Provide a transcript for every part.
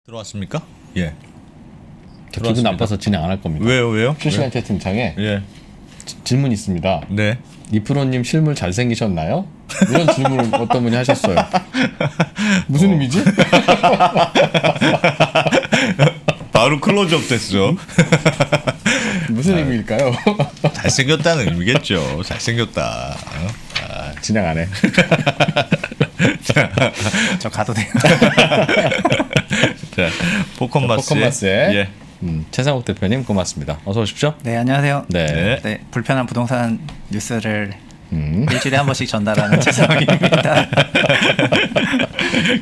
들어왔습니까? 예. 저 기분 나빠서 진행 안 할 겁니다. 왜요? 실시간 채팅창에 예. 질문이 있습니다. 네. 이프로님 실물 잘생기셨나요? 이런 질문을 어떤 분이 하셨어요. 무슨 의미지? 바로 클로즈업 됐어. 무슨 의미일까요? 잘생겼다는 의미겠죠. 잘생겼다. 진행 안 해. 저 가도 돼요. 자, 포컨마스의 예. 최상욱 대표님 고맙습니다. 어서 오십시오. 네, 안녕하세요. 네. 네. 네, 불편한 부동산 뉴스를 일주일에 한 번씩 전달하는 최상욱입니다.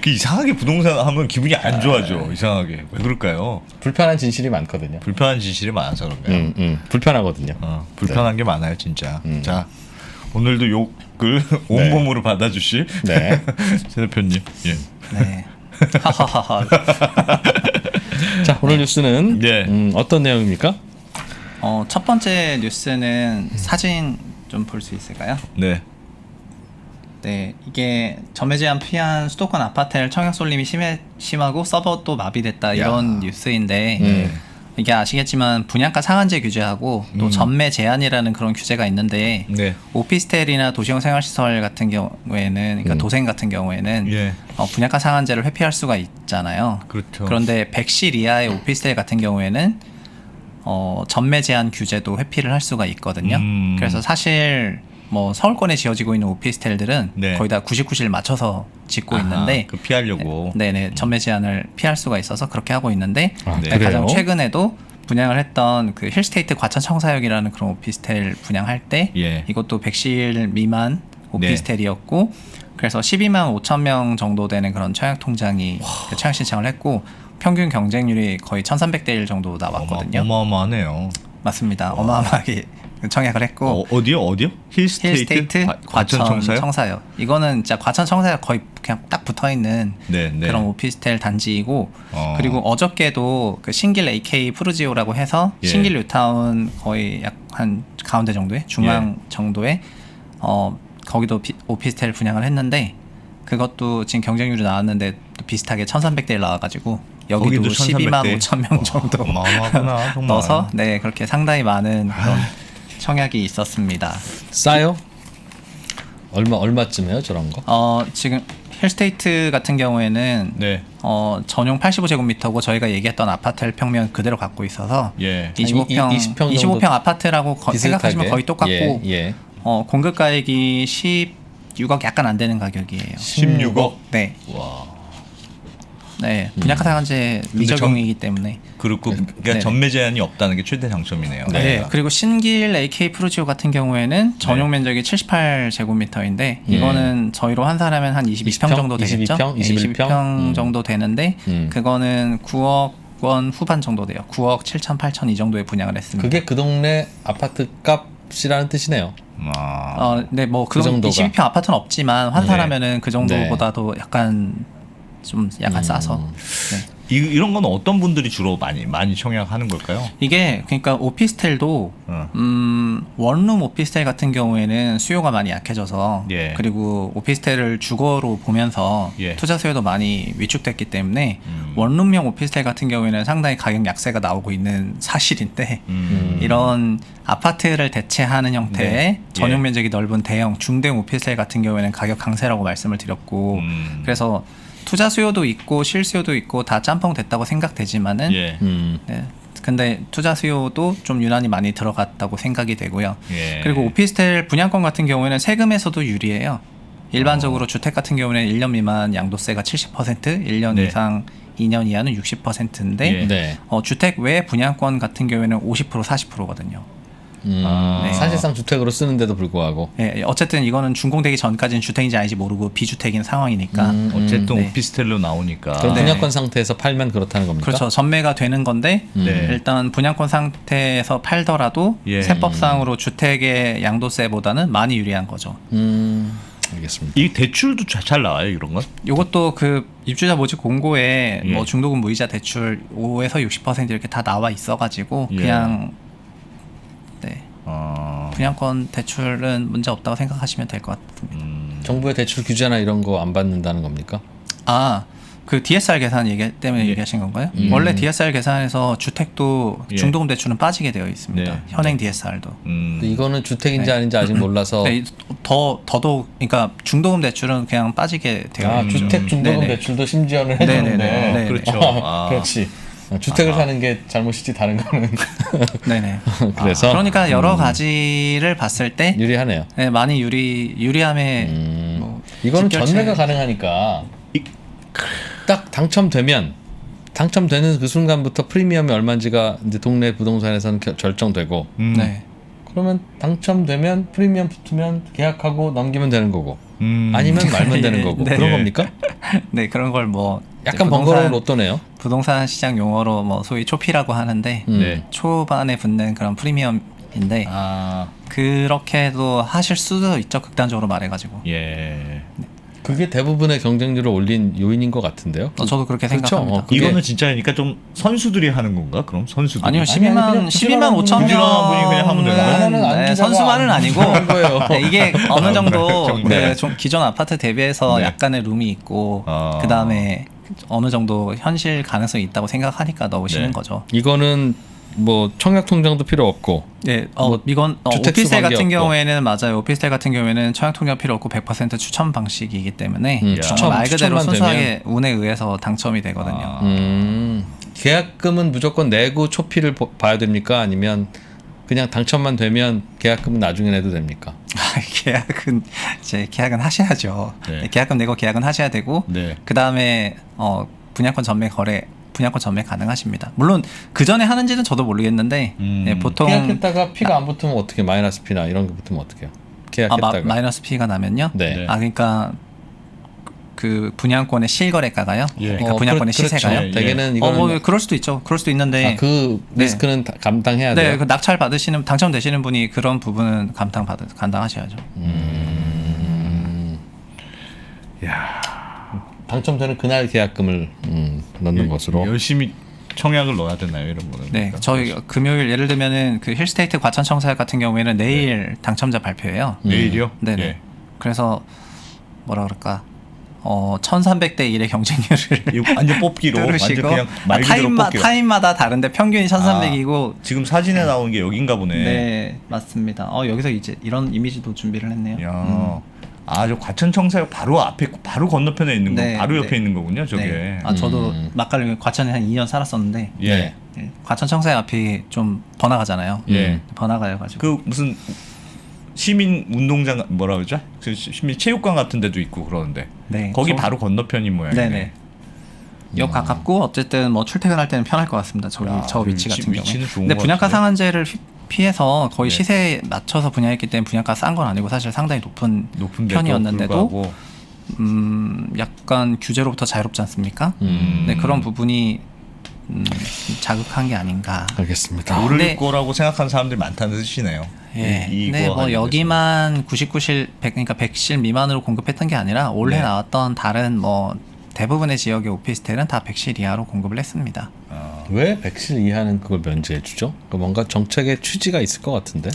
그 이상하게 부동산 하면 기분이 안 좋아져. 이상하게. 왜 그럴까요? 불편한 진실이 많거든요. 불편한 진실이 많아서 그런가요? 불편하거든요. 불편한 게 많아요, 진짜. 자, 오늘도 욕을 온몸으로 받아주실 네. 최 대표님. 예. 네. 하하하하. 자, 오늘 뉴스는 네. 어떤 내용입니까? 첫 번째 뉴스는 사진 좀 볼 수 있을까요? 네. 네, 이게 점에 제한 피한 수도권 아파트를 청약 쏠림이 심하고 서버도 마비됐다 이런 뉴스인데 이게 아시겠지만 분양가 상한제 규제하고 또 전매 제한이라는 그런 규제가 있는데 네. 오피스텔이나 도시형 생활시설 같은 경우에는 그러니까 도생 같은 경우에는 예. 분양가 상한제를 회피할 수가 있잖아요. 그렇죠. 그런데 100실 이하의 오피스텔 같은 경우에는 전매 제한 규제도 회피를 할 수가 있거든요. 그래서 사실 뭐 서울권에 지어지고 있는 오피스텔들은 네. 거의 다 99실 맞춰서 짓고 있는데 그 피하려고. 네네 전매 제한을 피할 수가 있어서 그렇게 하고 있는데 아, 네. 가장 그래요? 최근에도 분양을 했던 그 힐스테이트 과천 청사역이라는 그런 오피스텔 분양할 때 예. 이것도 100실 미만 오피스텔이었고 그래서 12만 5천 명 정도 되는 그런 청약 통장이 그 청약 신청을 했고 평균 경쟁률이 거의 1,300대 1 정도 나왔거든요. 어마어마하네요. 맞습니다. 어마어마하게 청약을 했고 어디요? 힐스테이트 과천 청사요? 청사역. 이거는 진짜 과천 청사역 거의 그냥 딱 붙어 있는 네, 네. 그런 오피스텔 단지이고 그리고 어저께도 그 신길 AK 푸르지오라고 해서 예. 신길 뉴타운 거의 약 한 가운데 정도에 중앙 정도에 거기도 오피스텔 분양을 했는데 그것도 지금 경쟁률이 나왔는데 또 비슷하게 1,300대 1 나와가지고 여기도 거기도 12만 5천 명 정도 어마어마하구나, 정말. 넣어서 네 그렇게 상당히 많은 그런 청약이 있었습니다. 싸요? 얼마쯤해요 저런 거? 지금 힐스테이트 같은 경우에는 네. 전용 85제곱미터고 저희가 얘기했던 아파트 평면 그대로 갖고 있어서 예. 25평 20평 정도 25평 아파트라고 생각하시면 거의 똑같고 예. 공급가액이 16억 약간 안 되는 가격이에요. 16억. 네. 와. 네. 분양가 상한제 미적용이기 때문에. 그렇고 그러니까 네네. 전매 제한이 없다는 게 최대 장점이네요. 네. 그리고 신길 AK 프루지오 같은 경우에는 전용 면적이 78제곱미터인데 이거는 저희로 환산하면 한 22평 정도 되겠죠? 22평? 21평? 22평 정도 되는데 음. 그거는 9억 원 후반 정도 돼요. 9억 7천 8천 이 정도에 분양을 했습니다. 그게 그 동네 아파트 값이라는 뜻이네요. 네, 뭐 그 그건 정도가. 22평 아파트는 없지만 환산하면은 그 정도보다도 약간 싸서. 네. 이런 건 어떤 분들이 주로 많이 청약하는 걸까요? 이게 그러니까 오피스텔도 원룸 오피스텔 같은 경우에는 수요가 많이 약해져서 예. 그리고 오피스텔을 주거로 보면서 예. 투자 수요도 많이 위축됐기 때문에 원룸형 오피스텔 같은 경우에는 상당히 가격 약세가 나오고 있는 사실인데 이런 아파트를 대체하는 형태의 네. 전용 예. 면적이 넓은 대형 중대형 오피스텔 같은 경우에는 가격 강세라고 말씀을 드렸고 그래서 투자 수요도 있고 실수요도 있고 다 짬뽕 됐다고 생각되지만은 예. 네. 근데 투자 수요도 좀 유난히 많이 들어갔다고 생각이 되고요. 예. 그리고 오피스텔 분양권 같은 경우에는 세금에서도 유리해요. 일반적으로 주택 같은 경우는 1년 미만 양도세가 70%, 1년 네. 이상 2년 이하는 60%인데 예. 네. 주택 외 분양권 같은 경우에는 50% 40%거든요. 아. 사실상 주택으로 쓰는데도 불구하고 예, 어쨌든 이거는 준공되기 전까지는 주택인지 아닌지 모르고 비주택인 상황이니까 어쨌든 네. 오피스텔로 나오니까. 그럼 네. 분양권 상태에서 팔면 그렇다는 겁니까? 그렇죠. 전매가 되는 건데 네. 일단 분양권 상태에서 팔더라도 예. 세법상으로 주택의 양도세보다는 많이 유리한 거죠. 알겠습니다. 이 대출도 잘 나와요, 이런 건? 이것도 그 입주자 모집 공고에 예. 뭐 중도금 무이자 대출 5에서 60% 이렇게 다 나와 있어가지고 예. 그냥 네 분양권 대출은 문제 없다고 생각하시면 될 것 같습니다. 정부의 대출 규제나 이런 거 안 받는다는 겁니까? 아 그 DSR 계산 얘기 때문에 예. 얘기하신 건가요? 원래 DSR 계산에서 주택도 예. 중도금 대출은 빠지게 되어 있습니다. 네. 현행 DSR도. 근데 이거는 주택인지 아닌지 아직 몰라서 네, 더더욱 그러니까 중도금 대출은 그냥 빠지게 되어 있죠. 주택 중도금 네네. 대출도 심지어는 네네네. 해주는데 네. 그렇죠. 그렇지. 주택을 사는 게 잘못이지 다른 거는 네네. 그래서 그러니까 여러 가지를 봤을 때 유리하네요. 네, 많이 유리함에 뭐 이거는 직결체- 전매가 가능하니까 딱 당첨되는 그 순간부터 프리미엄이 얼마인지가 이제 동네 부동산에서는 결정되고 네. 그러면 당첨되면 프리미엄 붙으면 계약하고 넘기면 되는 거고 아니면 말면 되는 거고 네. 그런 예. 겁니까? 네 그런 걸 뭐 약간 번거로운 로또네요. 부동산 시장 용어로 뭐 소위 초피라고 하는데 네. 초반에 붙는 그런 프리미엄인데 아, 그렇게도 하실 수도 있죠. 극단적으로 말해가지고. 예. 그게 대부분의 경쟁률을 올린 요인인 것 같은데요. 저도 그렇게 그렇죠? 생각합니다. 그게- 이거는 진짜 그러니까 좀 선수들이 하는 건가? 그럼 선수들이? 아니요, 아니, 그냥 12만 부지런한 5천 부지런한 분이 그냥 하면 되는 거예요? 나는 안 네, 기자가 선수만은 안 아니고 부지런한 거예요. 네, 이게 어느 정도 정말. 그 기존 아파트 대비해서 네. 약간의 룸이 있고 아. 그 다음에 어느 정도 현실 가능성이 있다고 생각하니까 넣으시는 네. 거죠. 이거는 뭐 청약 통장도 필요 없고 네, 뭐 이건 주택수 오피스텔 같은 관계없고. 경우에는 맞아요. 오피스텔 같은 경우에는 청약 통장 필요 없고 100% 추첨 방식이기 때문에 추첨, 말 그대로 추첨만 순수하게 운에 의해서 당첨이 되거든요. 아. 계약금은 무조건 내고 초피를 봐야 됩니까? 아니면 그냥 당첨만 되면 계약금은 나중에 내도 됩니까? 계약은 하셔야죠. 네. 계약금 내고 계약은 하셔야 되고 네. 그 다음에 분양권 전매 가능하십니다. 물론 그 전에 하는지는 저도 모르겠는데 네, 보통 계약했다가 피가 안 붙으면 어떻게 마이너스 피나 이런 게 붙으면 어떻게요? 계약했다가 마이너스 피가 나면요. 네. 네. 그러니까 그 분양권의 실거래가가요. 예. 그러니까 분양권의 시세가요. 그렇죠. 대개는 예. 이거는 뭐 그럴 수도 있죠. 그럴 수도 있는데 그 네. 리스크는 감당해야 돼요. 네, 그 낙찰 받으시는 당첨되시는 분이 그런 부분은 감당하셔야죠. 야, 당첨되는 그날 계약금을 넣는 것으로. 열심히 청약을 넣어야 되나요, 이런 거는? 네, 그러니까. 저희 금요일 예를 들면은 그 힐스테이트 과천청사역 같은 경우에는 내일 당첨자 발표예요. 내일이요? 네네. 예. 그래서 뭐라 그럴까? 1,300대 1의 경쟁률을 이거 완전 뽑기로 완전 뚫으시고 그냥 말 그대로 뽑기로. 타임마다 다른데 평균이 1,300이고 지금 사진에 나오는 게 여긴가 보네. 네, 맞습니다. 여기서 이제 이런 이미지도 준비를 했네요. 야, 저 과천청사역 바로 앞에 있고 바로 건너편에 있는 거, 네, 바로 옆에 네. 있는 거군요, 저게. 네. 저도 막갈리 과천에 한 2년 살았었는데 예. 네, 과천청사역 앞이 좀 번화가잖아요. 예. 번화가여가지고 그 무슨 시민 운동장 뭐라 그러죠? 그 시민 체육관 같은 데도 있고 그러는데. 네, 거기 저- 바로 건너편인 모양이네. 네네. 역 가깝고 어쨌든 뭐 출퇴근할 때는 편할 것 같습니다. 저 그 위치 같은 경우에. 위치는 좋은 근데 것 분양가 같은데? 상한제를 피해서 거의 네. 시세에 맞춰서 분양했기 때문에 분양가 싼 건 아니고 사실 상당히 높은 높은데도 편이었는데도 불구하고. 약간 규제로부터 자유롭지 않습니까? 네, 그런 부분이 자극한 게 아닌가. 알겠습니다. 모를 근데- 거라고 생각하는 사람들이 많다는 뜻이네요. 예. 이 근데 거와 뭐 관련돼서. 여기만 99실, 그러니까 100실 미만으로 공급했던 게 아니라 올해 네. 나왔던 다른 뭐 대부분의 지역의 오피스텔은 다 100실 이하로 공급을 했습니다. 왜 100실 이하는 그걸 면제해 주죠? 그 뭔가 정책의 취지가 있을 것 같은데.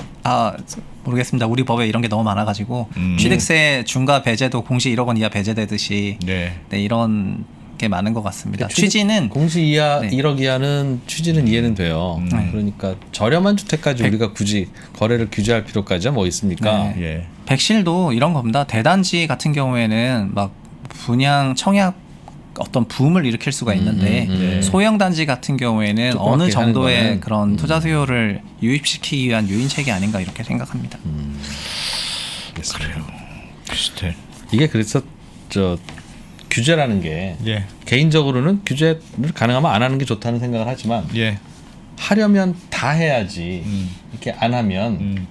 모르겠습니다. 우리 법에 이런 게 너무 많아가지고 취득세 중과 배제도 공시 1억 원 이하 배제되듯이 네. 네, 이런 게 많은 것 같습니다. 취득- 취지는 공시 이하 네. 1억 이하는 취지는 이해는 돼요. 그러니까 저렴한 주택까지 우리가 굳이 거래를 규제할 필요까지야 뭐 있습니까? 네. 예. 백실도 이런 겁니다. 대단지 같은 경우에는 막 분양 청약 어떤 붐을 일으킬 수가 있는데 네. 소형 단지 같은 경우에는 조그맣게 어느 하는 정도의 거는, 그런 투자 수요를 유입시키기 위한 유인책이 아닌가 이렇게 생각합니다. 그래요. 비슷해. 이게 그래서 저 규제라는 게 예. 개인적으로는 규제를 가능하면 안 하는 게 좋다는 생각을 하지만 예. 하려면 다 해야지 이렇게 안 하면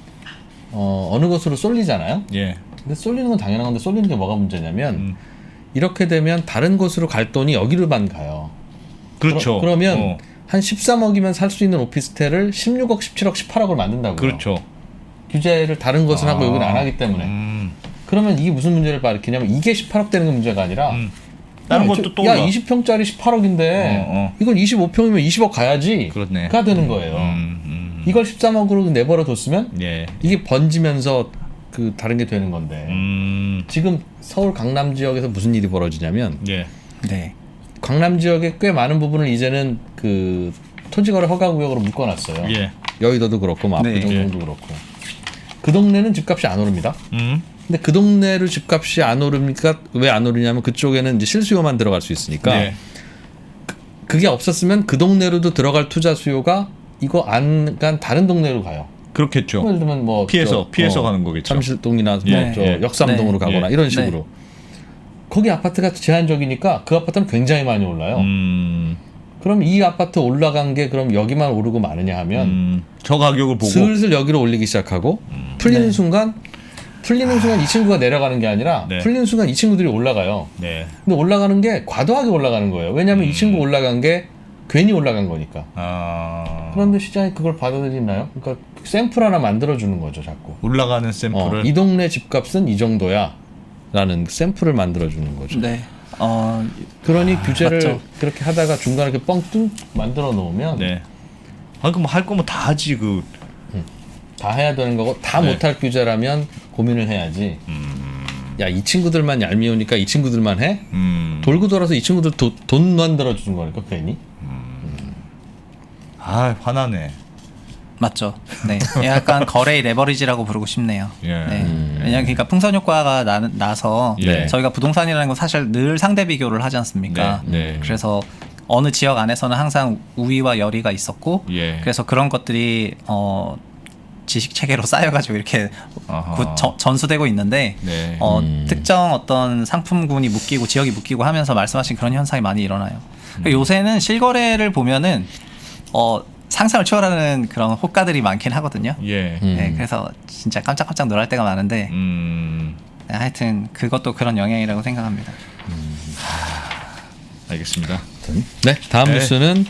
어느 것으로 쏠리잖아요. 예. 근데 쏠리는 건 당연한 건데 쏠리는 게 뭐가 문제냐면 이렇게 되면 다른 곳으로 갈 돈이 여기로만 가요. 그렇죠. 그러면 한 13억이면 살 수 있는 오피스텔을 16억, 17억, 18억을 만든다고요. 그렇죠. 규제를 다른 것을 하고 여기는 안 하기 때문에. 그러면 이게 무슨 문제를 일으키냐면 이게 18억 되는 게 문제가 아니라 다른 야, 것도 또 야 올라. 20평짜리 18억인데 이건 25평이면 20억 가야지. 그렇네. 가 되는 거예요. 이걸 13억으로 내버려 뒀으면 예. 이게 번지면서 그 다른 게 되는 건데 지금 서울 강남 지역에서 무슨 일이 벌어지냐면 예. 네. 강남 지역의 꽤 많은 부분을 이제는 그 토지거래 허가구역으로 묶어놨어요. 예. 여의도도 그렇고 뭐 네. 압구정동도 그렇고. 그 동네는 집값이 안 오릅니다. 근데 그 동네로 집값이 안 오르니까 왜 안 오르냐면 그쪽에는 이제 실수요만 들어갈 수 있으니까 네. 그게 없었으면 그 동네로도 들어갈 투자 수요가 이거 안 간 다른 동네로 가요. 그렇겠죠. 예를 들면 뭐 피해서 가는 거겠죠. 잠실동이나 예, 뭐 저 예. 역삼동으로 네. 가거나 예. 이런 식으로. 거기 아파트가 제한적이니까 그 아파트는 굉장히 많이 올라요. 그럼 이 아파트 올라간 게 그럼 여기만 오르고 마느냐 하면 저 가격을 보고 슬슬 여기로 올리기 시작하고 풀리는 순간 이 친구가 내려가는 게 아니라 네. 풀리는 순간 이 친구들이 올라가요. 네. 근데 올라가는 게 과도하게 올라가는 거예요. 왜냐하면 이 친구 올라간 게 괜히 올라간 거니까. 아. 그런데 시장이 그걸 받아들이나요? 그러니까 샘플 하나 만들어주는 거죠, 자꾸. 올라가는 샘플을 이 동네 집값은 이 정도야 라는 샘플을 만들어주는 거죠. 네. 그러니 규제를 맞죠. 그렇게 하다가 중간에 이렇게 뻥 만들어 놓으면 네. 아 그럼 할 거면 다 하지 그. 다 해야 되는 거고 다 네. 못할 규제라면 고민을 해야지. 야, 이 친구들만 얄미우니까 이 친구들만 해? 돌고 돌아서 이 친구들 돈 만들어주는 거니까 괜히. 아 화나네. 맞죠. 네. 약간 거래의 레버리지라고 부르고 싶네요. 예. 네. 왜냐면 그러니까 풍선 효과가 나서 예. 저희가 부동산이라는 건 사실 늘 상대 비교를 하지 않습니까? 네, 네. 그래서 어느 지역 안에서는 항상 우위와 열의가 있었고 예. 그래서 그런 것들이 지식 체계로 쌓여가지고 이렇게 아하. 전수되고 있는데 네. 특정 어떤 상품군이 묶이고 지역이 묶이고 하면서 말씀하신 그런 현상이 많이 일어나요. 그러니까 요새는 실거래를 보면은 상상을 초월하는 그런 호가들이 많긴 하거든요. 예. 네, 그래서 진짜 깜짝깜짝 놀랄 때가 많은데 네, 하여튼 그것도 그런 영향이라고 생각합니다. 알겠습니다. 네, 다음 네. 뉴스는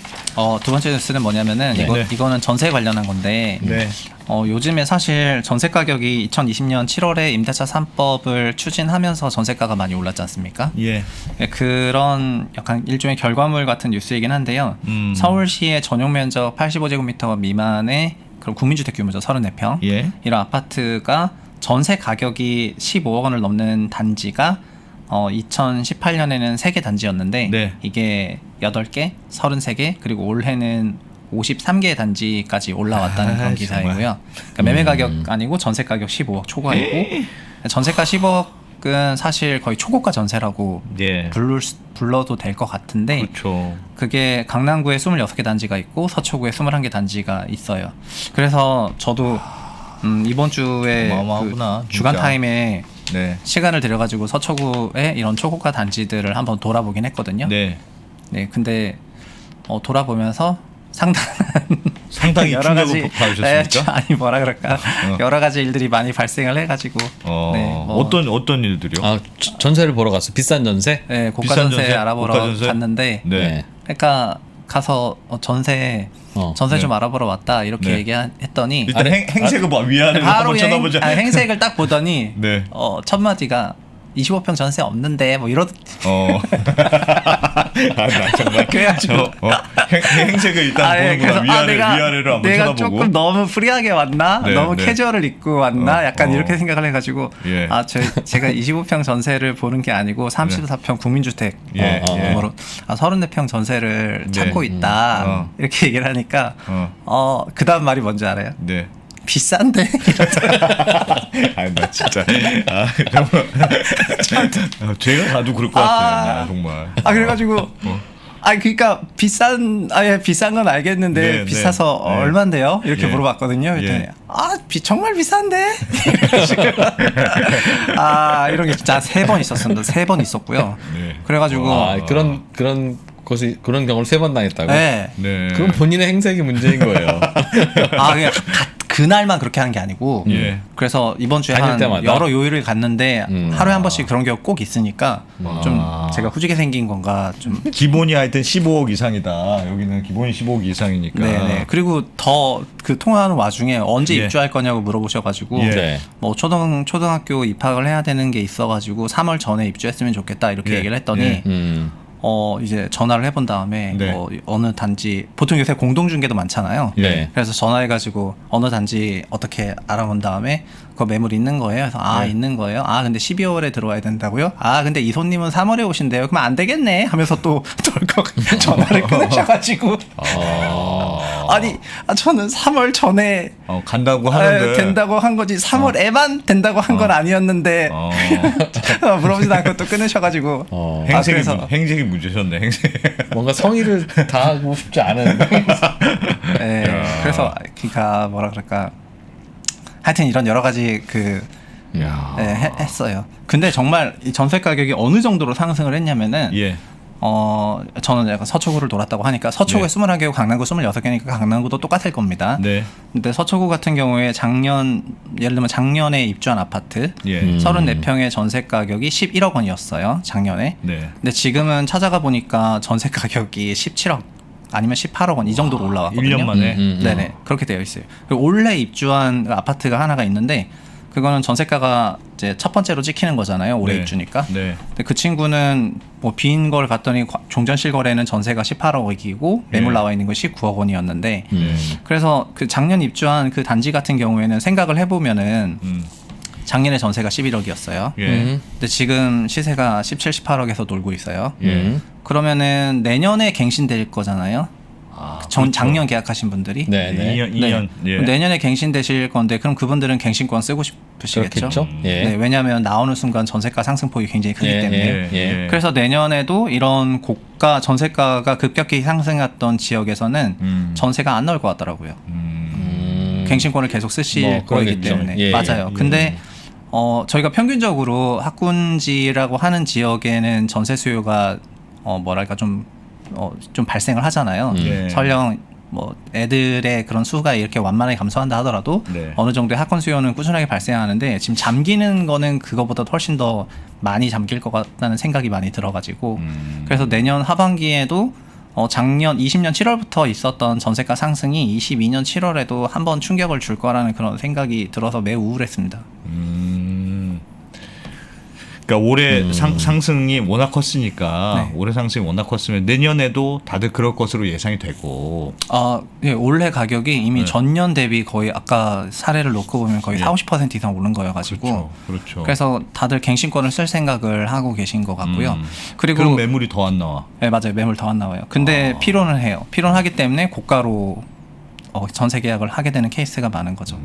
두 번째 뉴스는 뭐냐면은 네. 이거는 전세 관련한 건데 네. 요즘에 사실 전세 가격이 2020년 7월에 임대차 3법을 추진하면서 전세가가 많이 올랐지 않습니까? 예. 네, 그런 약간 일종의 결과물 같은 뉴스이긴 한데요. 서울시의 전용 면적 85제곱미터 미만의 그런 국민주택 규모죠. 34평. 예. 이런 아파트가 전세 가격이 15억 원을 넘는 단지가 2018년에는 3개 단지였는데 네. 이게 8개, 33개, 그리고 올해는 53개 단지까지 올라왔다는 그런 기사이고요. 그러니까 매매 가격 아니고 전세 가격 15억 초과이고 전세가 10억은 사실 거의 초고가 전세라고 예. 불러도 될 것 같은데 그렇죠. 그게 강남구에 26개 단지가 있고 서초구에 21개 단지가 있어요. 그래서 저도 이번 주에 어마어마하구나, 그 주간 진짜. 타임에 네. 시간을 들여가지고 서초구에 이런 초고가 단지들을 한번 돌아보긴 했거든요. 네. 네, 근데 돌아보면서 상당히 여러 가지 충격을 받으셨습니까? 아니 뭐라 그럴까 여러 가지 일들이 많이 발생을 해가지고 네, 뭐, 어떤 일들이요? 전세를 보러 갔어. 비싼 전세? 네, 고가 비싼 전세 전세? 알아보러 고가 전세? 갔는데 네. 그러니까 가서 전세 네. 좀 알아보러 왔다 이렇게 네. 얘기했더니 일단 행색을 봐 위아래로 바로 한번 쳐다보자. 행색을 딱 보더니 네. 첫 마디가 25평 전세 없는데 뭐 이러 나 정말 그래가지고 행색을 일단 보는구나. 그래서 위아래로 한번 내가 쳐다보고. 조금 너무 프리하게 왔나? 네, 너무 네. 캐주얼을 입고 왔나? 약간 어. 이렇게 생각을 해가지고 예. 제가 25평 전세를 보는 게 아니고 34평 국민주택 예, 예. 34평 전세를 네. 찾고 있다 이렇게 얘기를 하니까 그 다음 말이 뭔지 알아요? 네. 비싼데? 나 진짜 정말 제가 가도 그럴 것 같아요. 나 정말. 그래가지고 그러니까 비싼 건 알겠는데 네, 비싸서 네. 얼만데요? 이렇게 예. 물어봤거든요. 그랬더니 예. 정말 비싼데? 이런 게 진짜 3번 있었습니다. 3번 있었고요. 네. 그래가지고 그런 경우를 3번 당했다고? 네. 네. 그럼 본인의 행색이 문제인 거예요. 그냥 그날만 그렇게 한 게 아니고 예. 그래서 이번 주에 다닐 한 때마다? 여러 요일을 갔는데 하루에 한 번씩 그런 경우 꼭 있으니까 좀 제가 후지게 생긴 건가 좀 기본이 하여튼 15억 이상이다. 여기는 기본이 15억 이상이니까. 네네. 그리고 더 그 통화하는 와중에 언제 예. 입주할 거냐고 물어보셔가지고 예. 네. 뭐 초등학교 입학을 해야 되는 게 있어가지고 3월 전에 입주했으면 좋겠다 이렇게 예. 얘기를 했더니 예. 이제 전화를 해본 다음에 네. 뭐 어느 단지 보통 요새 공동중개도 많잖아요. 네. 그래서 전화해가지고 어느 단지 어떻게 알아본 다음에 그 매물 있는 거예요. 그래서 네. 있는 거예요. 근데 12월에 들어와야 된다고요? 근데 이 손님은 3월에 오신대요. 그럼 안 되겠네 하면서 또 덜컥 전화를 끊으셔가지고 저는 3월 전에 간다고 하는데 된다고 한 거지 3월에만 된다고 한 건 아니었는데 물어보지도 않고 또 끊으셔가지고 행색이 문제셨네. 행색. 뭔가 성의를 다하고 싶지 않은. 네, 그래서 그러니까 뭐라 그럴까 하여튼 이런 여러 가지 했어요. 근데 정말 이 전세 가격이 어느 정도로 상승을 했냐면은 예. 저는 약간 서초구를 돌았다고 하니까 서초구에 21개고 강남구 26개니까 강남구도 똑같을 겁니다. 네. 근데 서초구 같은 경우에 예를 들면 작년에 입주한 아파트 예. 34평의 전세 가격이 11억 원이었어요. 작년에. 네. 근데 지금은 찾아가 보니까 전세 가격이 17억 아니면 18억 원 이 정도로 올라왔거든요. 1년 만에. 네네. 그렇게 되어 있어요. 그리고 올해 입주한 아파트가 하나가 있는데 그거는 전세가가 이제 첫 번째로 찍히는 거잖아요. 올해 네. 입주니까. 네. 근데 그 친구는 뭐 빈 걸 갔더니 종전실 거래는 전세가 18억이고 매물 나와 있는 건 19억 원이었는데 그래서 그 작년 입주한 그 단지 같은 경우에는 생각을 해보면은 작년에 전세가 11억이었어요. 예. 근데 지금 시세가 17, 18억에서 놀고 있어요. 예. 그러면은 내년에 갱신될 거잖아요. 작년 계약하신 분들이. 네네. 2년. 예. 내년에 갱신되실 건데 그럼 그분들은 갱신권 쓰고 싶으시겠죠. 그렇겠죠. 예. 네, 왜냐하면 나오는 순간 전세가 상승폭이 굉장히 크기 예, 때문에. 예. 그래서 내년에도 이런 고가 전세가가 급격히 상승했던 지역에서는 전세가 안 나올 것 같더라고요. 갱신권을 계속 쓰실 뭐, 거이기 그러겠죠. 때문에. 예, 맞아요. 예. 근데 저희가 평균적으로 학군지라고 하는 지역에는 전세 수요가 뭐랄까 좀 발생을 하잖아요. 예. 설령 뭐 애들의 그런 수가 이렇게 완만하게 감소한다 하더라도 네. 어느 정도의 학군 수요는 꾸준하게 발생하는데 지금 잠기는 거는 그거보다 훨씬 더 많이 잠길 것 같다는 생각이 많이 들어가지고 그래서 내년 하반기에도 작년 20년 7월부터 있었던 전세가 상승이 22년 7월에도 한번 충격을 줄 거라는 그런 생각이 들어서 매우 우울했습니다. 그러니까 올해 상승이 워낙 컸으니까 네. 올해 상승이 워낙 컸으면 내년에도 다들 그럴 것으로 예상이 되고. 예, 올해 가격이 이미 네. 전년 대비 거의 아까 사례를 놓고 보면 거의 예. 40-50% 이상 오른 거여가지고 그렇죠. 그래서 다들 갱신권을 쓸 생각을 하고 계신 것 같고요. 그리고 그럼 매물이 더 안 나와. 네, 맞아요. 매물 더 안 나와요. 근데 필요는 해요. 필요하기 때문에 고가로 전세 계약을 하게 되는 케이스가 많은 거죠.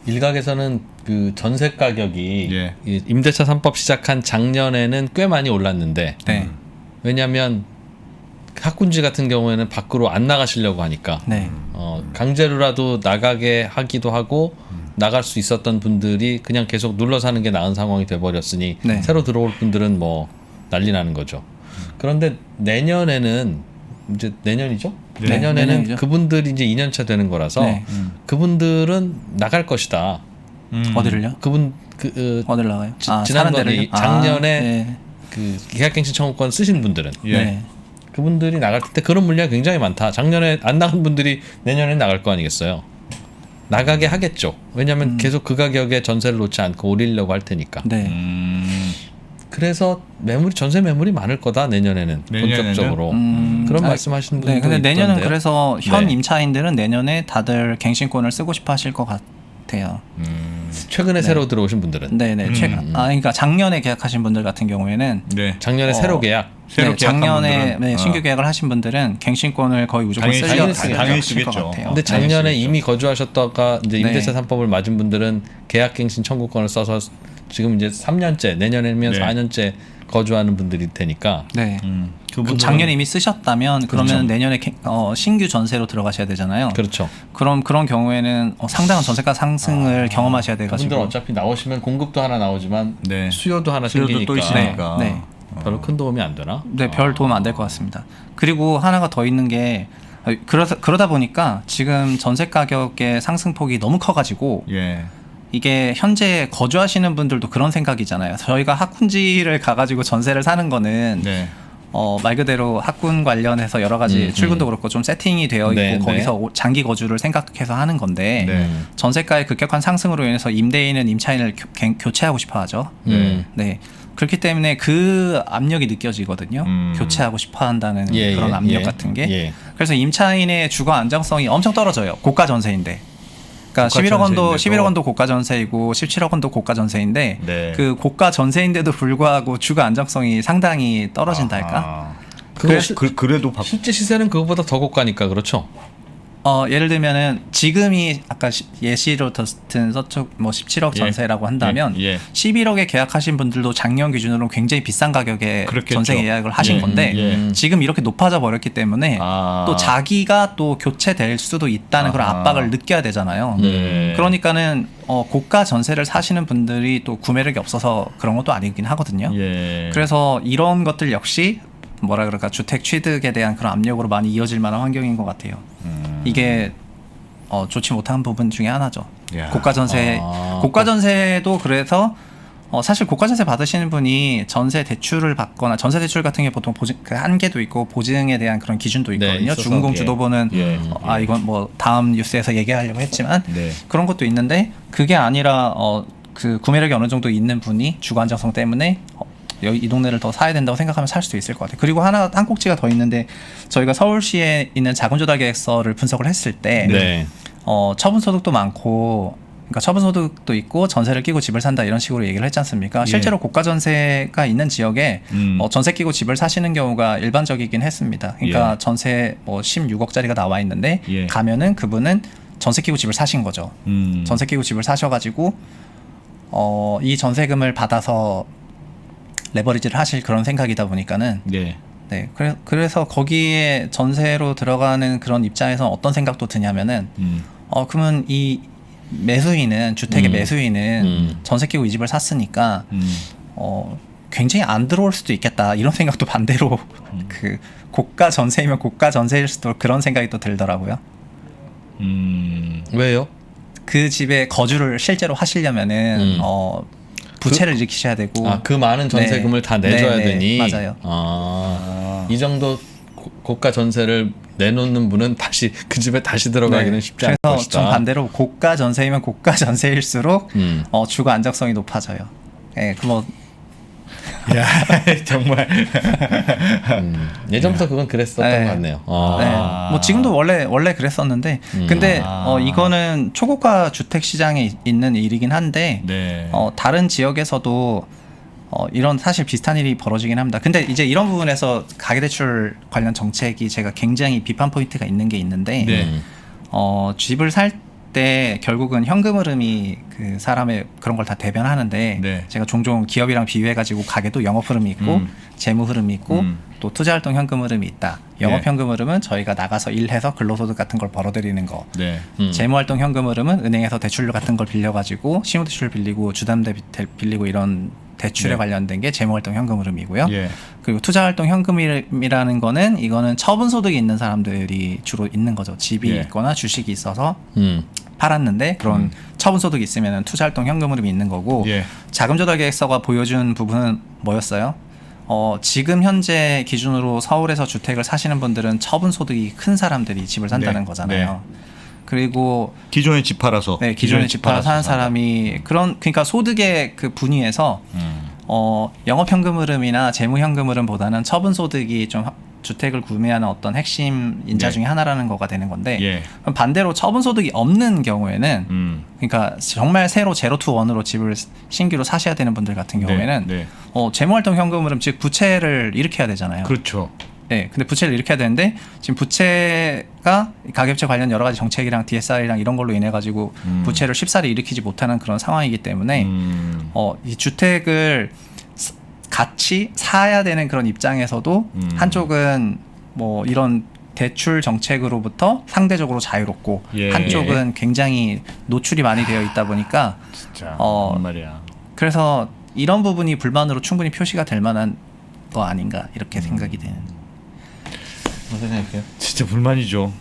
일각에서는 그 전세 가격이 예. 이 임대차 3법 시작한 작년에는 꽤 많이 올랐는데 네. 왜냐하면 학군지 같은 경우에는 밖으로 안 나가시려고 하니까 네. 강제로라도 나가게 하기도 하고 나갈 수 있었던 분들이 그냥 계속 눌러 사는 게 나은 상황이 돼버렸으니 네. 새로 들어올 분들은 뭐 난리 나는 거죠. 그런데 내년에는 이제 내년이죠? 네, 내년에는 내년이죠. 그분들이 이제 2년차 되는 거라서 네. 그분들은 나갈 것이다. 어디를요? 그분 어디를 나가요? 지난번에 작년에 네. 그 계약갱신 청구권 쓰신 분들은 예. 네. 그분들이 나갈 때 그런 물량이 굉장히 많다. 작년에 안 나간 분들이 내년에 나갈 거 아니겠어요. 나가게 하겠죠. 왜냐하면 계속 그 가격에 전세를 놓지 않고 올리려고 할 테니까. 네. 그래서 전세 매물이 많을 거다 내년에는 본격적으로 그런 말씀하시는 분들 네, 근데 내년은 있던데요. 그래서 현 네. 임차인들은 내년에 다들 갱신권을 쓰고 싶어 하실 것 같아요. 최근에 새로 들어오신 분들은 네네. 그러니까 작년에 계약하신 분들 같은 경우에는 네. 작년에 새로 계약 새로 계약한 작년에 분들은, 신규 계약을 하신 분들은 갱신권을 거의 무조건 당연히 당연히 쓰실 것 쓰겠죠. 같아요. 근데 작년에 쓰겠죠. 이미 거주하셨다가 이제 임대차 네. 3법을 맞은 분들은 계약갱신 청구권을 써서 지금 이제 3년째 내년에면 네. 4년째 거주하는 분들일 테니까 네. 그분들은 작년에 이미 쓰셨다면 그러면 내년에 신규 전세로 들어가셔야 되잖아요. 그렇죠. 그런 경우에는 상당한 전세가 상승을 경험하셔야 그분들은 돼가지고 어차피 나오시면 공급도 하나 나오지만 네. 수요도 하나 수요도 생기니까 또 있으니까. 네. 별로 큰 도움이 안 되나? 네, 별 도움 안 될 것 같습니다. 그리고 하나가 더 있는 게 그러다 보니까 지금 전세 가격의 상승폭이 너무 커가지고 예. 이게 현재 거주하시는 분들도 그런 생각이잖아요. 저희가 학군지를 가가지고 전세를 사는 거는 네. 말 그대로 학군 관련해서 여러 가지 출근도 그렇고 좀 세팅이 되어 있고 네, 거기서 장기 거주를 생각해서 하는 건데 네. 전세가의 급격한 상승으로 인해서 임대인은 임차인을 교체하고 싶어 하죠. 음. 네. 그렇기 때문에 그 압력이 느껴지거든요. 교체하고 싶어 한다는 그런 압력 같은 게. 예. 그래서 임차인의 주거 안정성이 엄청 떨어져요. 고가 전세인데. 그러니까 11억 원도 11억 원도 고가 전세이고 17억 원도 고가 전세인데 네. 그 고가 전세인데도 불구하고 주거 안정성이 상당히 떨어진달까? 그래도 실제 시세는 그거보다 더 고가니까 그렇죠. 예를 들면은 지금이 아까 예시로 든 서쪽 뭐 17억 전세라고 한다면 11억에 계약하신 분들도 작년 기준으로 굉장히 비싼 가격에 그렇겠죠. 전세 예약을 하신 건데 지금 이렇게 높아져 버렸기 때문에 또 자기가 또 교체될 수도 있다는 그런 압박을 느껴야 되잖아요. 그러니까는 고가 전세를 사시는 분들이 또 구매력이 없어서 그런 것도 아니긴 하거든요. 그래서 이런 것들 역시 뭐라 그럴까 주택 취득에 대한 그런 압력으로 많이 이어질 만한 환경인 것 같아요. 이게 좋지 못한 부분 중에 하나죠. 고가 전세도 그래서 사실 고가 전세 받으시는 분이 전세 대출을 받거나 전세 대출 같은 게 보통 그 한계도 있고 보증에 대한 그런 기준도 있거든요. 주인공 주도보는 이건 뭐 다음 뉴스에서 얘기하려고 했지만 그런 것도 있는데 그게 아니라 그 구매력이 어느 정도 있는 분이 주거 안정성 때문에 이 동네를 더 사야 된다고 생각하면 살 수도 있을 것 같아요. 그리고 한 꼭지가 더 있는데 저희가 서울시에 있는 자금조달 계획서를 분석을 했을 때 처분소득도 많고 그러니까 처분소득도 있고 전세를 끼고 집을 산다 이런 식으로 얘기를 했지 않습니까? 실제로 고가 전세가 있는 지역에 전세 끼고 집을 사시는 경우가 일반적이긴 했습니다. 그러니까 전세 뭐 16억짜리가 나와 있는데 가면은 그분은 전세 끼고 집을 사신 거죠. 전세 끼고 집을 사셔가지고 이 전세금을 받아서 레버리지를 하실 그런 생각이다 보니까는 그래서 거기에 전세로 들어가는 그런 입장에서 어떤 생각도 드냐면은 그러면 이 매수인은 주택의 매수인은 전세 끼고 이 집을 샀으니까 굉장히 안 들어올 수도 있겠다 이런 생각도 반대로 그 고가 전세이면 고가 전세일 수도 그런 생각이 또 들더라고요. 왜요? 그 집에 거주를 실제로 하시려면은 부채를 일으키셔야 되고 그 많은 전세금을 다 내줘야 되니 맞아요. 이 정도 고가 전세를 내놓는 분은 다시 그 집에 다시 들어가기는 쉽지 않을 그래서 것이다. 좀 반대로 고가 전세이면 고가 전세일수록 주거 안정성이 높아져요. 야 정말 예전부터 그건 그랬었던 것 같네요. 뭐 지금도 원래 그랬었는데 근데 이거는 초고가 주택 시장에 있는 일이긴 한데 다른 지역에서도 이런 사실 비슷한 일이 벌어지긴 합니다. 근데 이제 이런 부분에서 가계대출 관련 정책이 제가 굉장히 비판 포인트가 있는 게 있는데 집을 살 때 결국은 현금 흐름이 그 사람의 그런 걸 다 대변하는데 제가 종종 기업이랑 비유해가지고 가게도 영업 흐름이 있고 재무 흐름이 있고 또 투자활동 현금 흐름이 있다. 영업 현금 흐름은 저희가 나가서 일해서 근로소득 같은 걸 벌어들이는 거. 재무활동 현금 흐름은 은행에서 대출료 같은 걸 빌려가지고 신용대출 빌리고 주담대 빌리고 이런 대출에 관련된 게 재무활동 현금 흐름이고요. 그리고 투자활동 현금이라는 거는 이거는 처분소득이 있는 사람들이 주로 있는 거죠. 집이 있거나 주식이 있어서 팔았는데 그런 처분소득이 있으면 투자활동 현금 흐름이 있는 거고 자금조달계획서가 보여준 부분은 뭐였어요? 지금 현재 기준으로 서울에서 주택을 사시는 분들은 처분소득이 큰 사람들이 집을 산다는 거잖아요. 그리고 기존에 집 팔아서 기존에 집 팔아서 사는 사람이 그러니까 소득의 그 분위에서 영업 현금 흐름이나 재무 현금 흐름보다는 처분 소득이 좀 주택을 구매하는 어떤 핵심 인자 중에 하나라는 거가 되는 건데 그럼 반대로 처분 소득이 없는 경우에는 그러니까 정말 새로 제로 투 원으로 집을 신규로 사셔야 되는 분들 같은 경우에는 재무활동 현금 흐름 즉 부채를 일으켜야 되잖아요. 그렇죠. 근데 부채를 일으켜야 되는데 지금 부채가 가계부채 관련 여러 가지 정책이랑 DSR이랑 이런 걸로 인해 가지고 부채를 쉽사리 일으키지 못하는 그런 상황이기 때문에 이 주택을 같이 사야 되는 그런 입장에서도 한쪽은 뭐 이런 대출 정책으로부터 상대적으로 자유롭고 한쪽은 굉장히 노출이 많이 되어 있다 보니까 진짜 말이야. 그래서 이런 부분이 불만으로 충분히 표시가 될 만한 거 아닌가 이렇게 생각이 되는. 어떻게 생각해요? 진짜 불만이죠.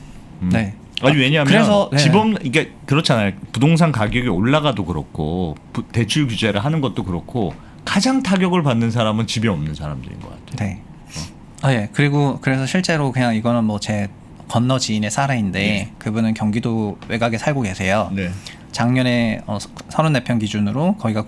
아니 왜냐하면 그래서 집업 이게 그렇잖아요. 부동산 가격이 올라가도 그렇고 대출 규제를 하는 것도 그렇고 가장 타격을 받는 사람은 집이 없는 사람들인 것 같아요. 그리고 그래서 실제로 그냥 이거는 뭐 제 건너 지인의 사례인데 그분은 경기도 외곽에 살고 계세요. 작년에 34평 기준으로 거기가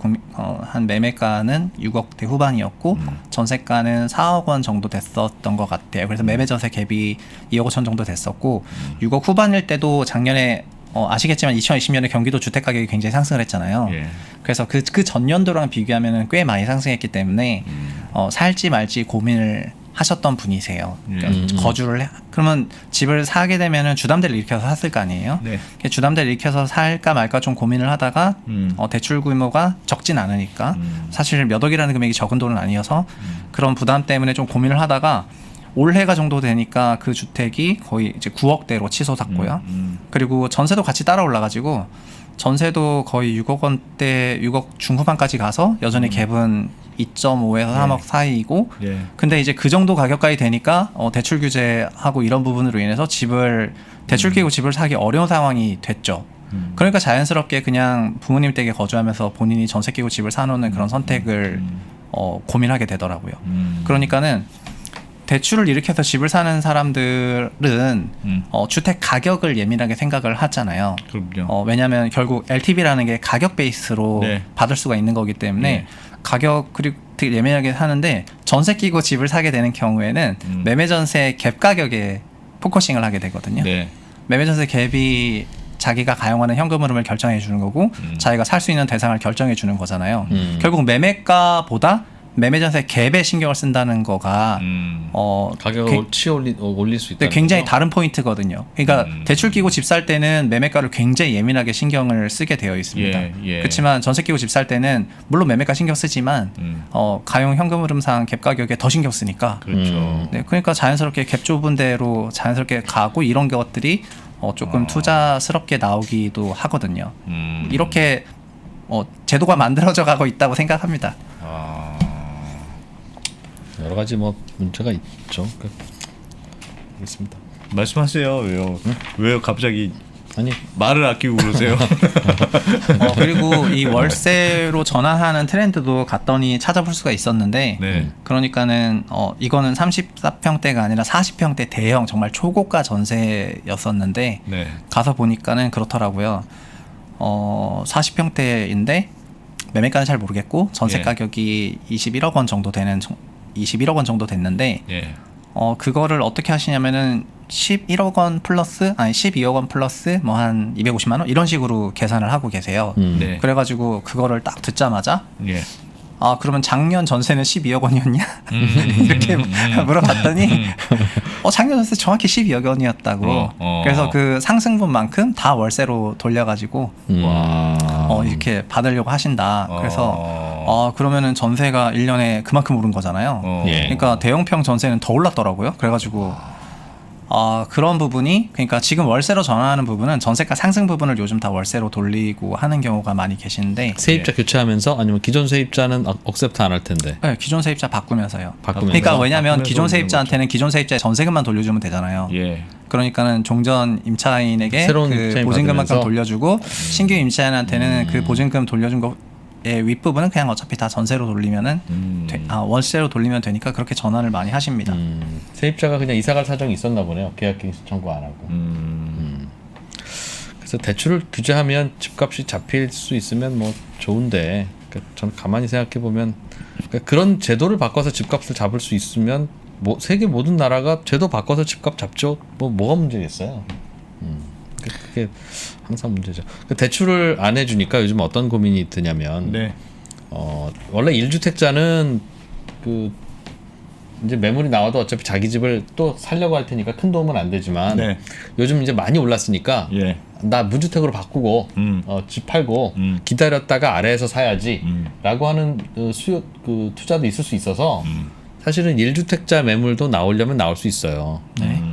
한 매매가는 6억대 후반이었고 전세가는 4억 원 정도 됐었던 것 같아요. 그래서 매매 전세 갭이 2억 5천 정도 됐었고 6억 후반일 때도 작년에 아시겠지만 2020년에 경기도 주택 가격이 굉장히 상승을 했잖아요. 예. 그래서 그 전년도랑 비교하면 꽤 많이 상승했기 때문에 살지 말지 고민을 하셨던 분이세요. 그러니까 그러면 집을 사게 되면은 주담대를 일으켜서 샀을 거 아니에요. 네. 주담대를 일으켜서 살까 말까 좀 고민을 하다가 대출 규모가 적진 않으니까 사실 몇 억이라는 금액이 적은 돈은 아니어서 그런 부담 때문에 좀 고민을 하다가 올해가 정도 되니까 그 주택이 거의 이제 9억대로 치솟았고요. 그리고 전세도 같이 따라 올라가지고 전세도 거의 6억 원대, 6억 중후반까지 가서 여전히 갭은 2.5에서 3억 사이이고 예. 근데 이제 그 정도 가격까지 되니까 대출 규제하고 이런 부분으로 인해서 집을 대출 끼고 집을 사기 어려운 상황이 됐죠. 그러니까 자연스럽게 그냥 부모님 댁에 거주하면서 본인이 전세 끼고 집을 사놓는 그런 선택을 고민하게 되더라고요. 그러니까는 대출을 일으켜서 집을 사는 사람들은 주택 가격을 예민하게 생각을 하잖아요. 그럼요. 왜냐하면 결국 LTV라는 게 가격 베이스로 네. 받을 수가 있는 거기 때문에 네. 가격 그리고 되게 예민하게 하는데 전세 끼고 집을 사게 되는 경우에는 매매 전세 갭 가격에 포커싱을 하게 되거든요. 네. 매매 전세 갭이 자기가 가용하는 현금 흐름을 결정해 주는 거고 자기가 살 수 있는 대상을 결정해 주는 거잖아요. 결국 매매가보다 매매 전세 갭에 신경을 쓴다는 거가 가격을 올릴 수 있다. 네, 굉장히 다른 포인트거든요. 그러니까 대출 끼고 집 살 때는 매매가를 굉장히 예민하게 신경을 쓰게 되어 있습니다. 예. 그렇지만 전세 끼고 집 살 때는 물론 매매가 신경 쓰지만 가용 현금 흐름상 갭 가격에 더 신경 쓰니까. 그렇죠. 네, 그러니까 자연스럽게 갭 좁은 데로 자연스럽게 가고 이런 것들이 조금 투자스럽게 나오기도 하거든요. 이렇게 제도가 만들어져 가고 있다고 생각합니다. 여러 가지 뭐 문제가 있죠. 알겠습니다. 말씀하세요. 왜요? 왜요? 갑자기 아니 말을 아끼고 그러세요? 그리고 이 월세로 전환하는 트렌드도 갔더니 찾아볼 수가 있었는데 네. 그러니까는 이거는 34평대가 아니라 40평대 대형 정말 초고가 전세였었는데 네. 가서 보니까는 그렇더라고요. 40평대인데 매매가는 잘 모르겠고 전세 예. 가격이 21억 원 정도 되는 21억 원 정도 됐는데 예. 그거를 어떻게 하시냐면은 11억 원 플러스 아니 12억 원 플러스 뭐 한 250만 원 이런 식으로 계산을 하고 계세요. 네. 그래가지고 그거를 딱 듣자마자 예. 그러면 작년 전세는 12억 원이었냐? 이렇게 물어봤더니 작년 전세 정확히 12억 원이었다고. 그래서 그 상승분만큼 다 월세로 돌려가지고 와. 이렇게 받으려고 하신다. 그래서 그러면은 전세가 1년에 그만큼 오른 거잖아요. 예. 그러니까 대형평 전세는 더 올랐더라고요. 그래가지고 그런 부분이 그러니까 지금 월세로 전환하는 부분은 전세가 상승 부분을 요즘 다 월세로 돌리고 하는 경우가 많이 계시는데 세입자 교체하면서 아니면 기존 세입자는 억셉트 안 할 텐데. 네, 기존 세입자 바꾸면서요. 바꾸면서? 그러니까 왜냐하면 바꾸면서 기존 올리는 세입자한테는 기존 세입자의 전세금만 돌려주면 되잖아요. 예. 그러니까는 종전 임차인에게 새로운 그 임차인 보증금만큼 받으면서? 돌려주고 신규 임차인한테는 그 보증금 돌려준 거의 윗부분은 그냥 어차피 다 전세로 돌리면은 월세로 돌리면 되니까 그렇게 전환을 많이 하십니다. 세입자가 그냥 이사갈 사정이 있었나 보네요. 계약갱신 청구 안 하고. 그래서 대출을 규제하면 집값이 잡힐 수 있으면 뭐 좋은데 그러니까 저는 가만히 생각해 보면 그러니까 그런 제도를 바꿔서 집값을 잡을 수 있으면 세계 모든 나라가 제도 바꿔서 집값 잡죠. 뭐가 문제겠어요. 그게 항상 문제죠. 대출을 안 해주니까 요즘 어떤 고민이 드냐면 네. 원래 1주택자는 그 이제 매물이 나와도 어차피 자기 집을 또 살려고 할 테니까 큰 도움은 안 되지만 네. 요즘 이제 많이 올랐으니까 예. 나 무주택으로 바꾸고 집 팔고 기다렸다가 아래에서 사야지 라고 하는 수요 그 투자도 있을 수 있어서 사실은 1주택자 매물도 나오려면 나올 수 있어요.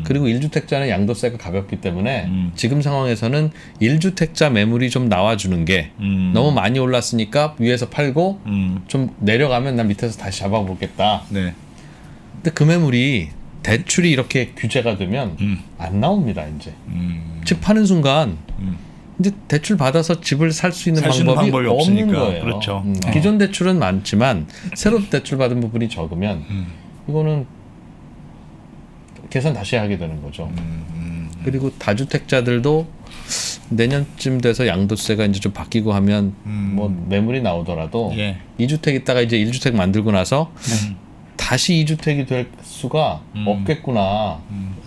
그리고 1주택자는 양도세가 가볍기 때문에 지금 상황에서는 1주택자 매물이 좀 나와주는 게 너무 많이 올랐으니까 위에서 팔고 좀 내려가면 난 밑에서 다시 잡아보겠다. 네. 근데 그 매물이 대출이 이렇게 규제가 되면 안 나옵니다. 이제 집 파는 순간 이제 대출 받아서 집을 살 수 있는 방법이 없는 없으니까. 거예요. 그렇죠. 기존 대출은 많지만 새로 대출 받은 부분이 적으면 이거는 계산 다시 하게 되는 거죠. 그리고 다주택자들도 내년쯤 돼서 양도세가 이제 좀 바뀌고 하면 뭐 매물이 나오더라도 예. 2주택 있다가 이제 1주택 만들고 나서 다시 2주택이 될 수가 없겠구나.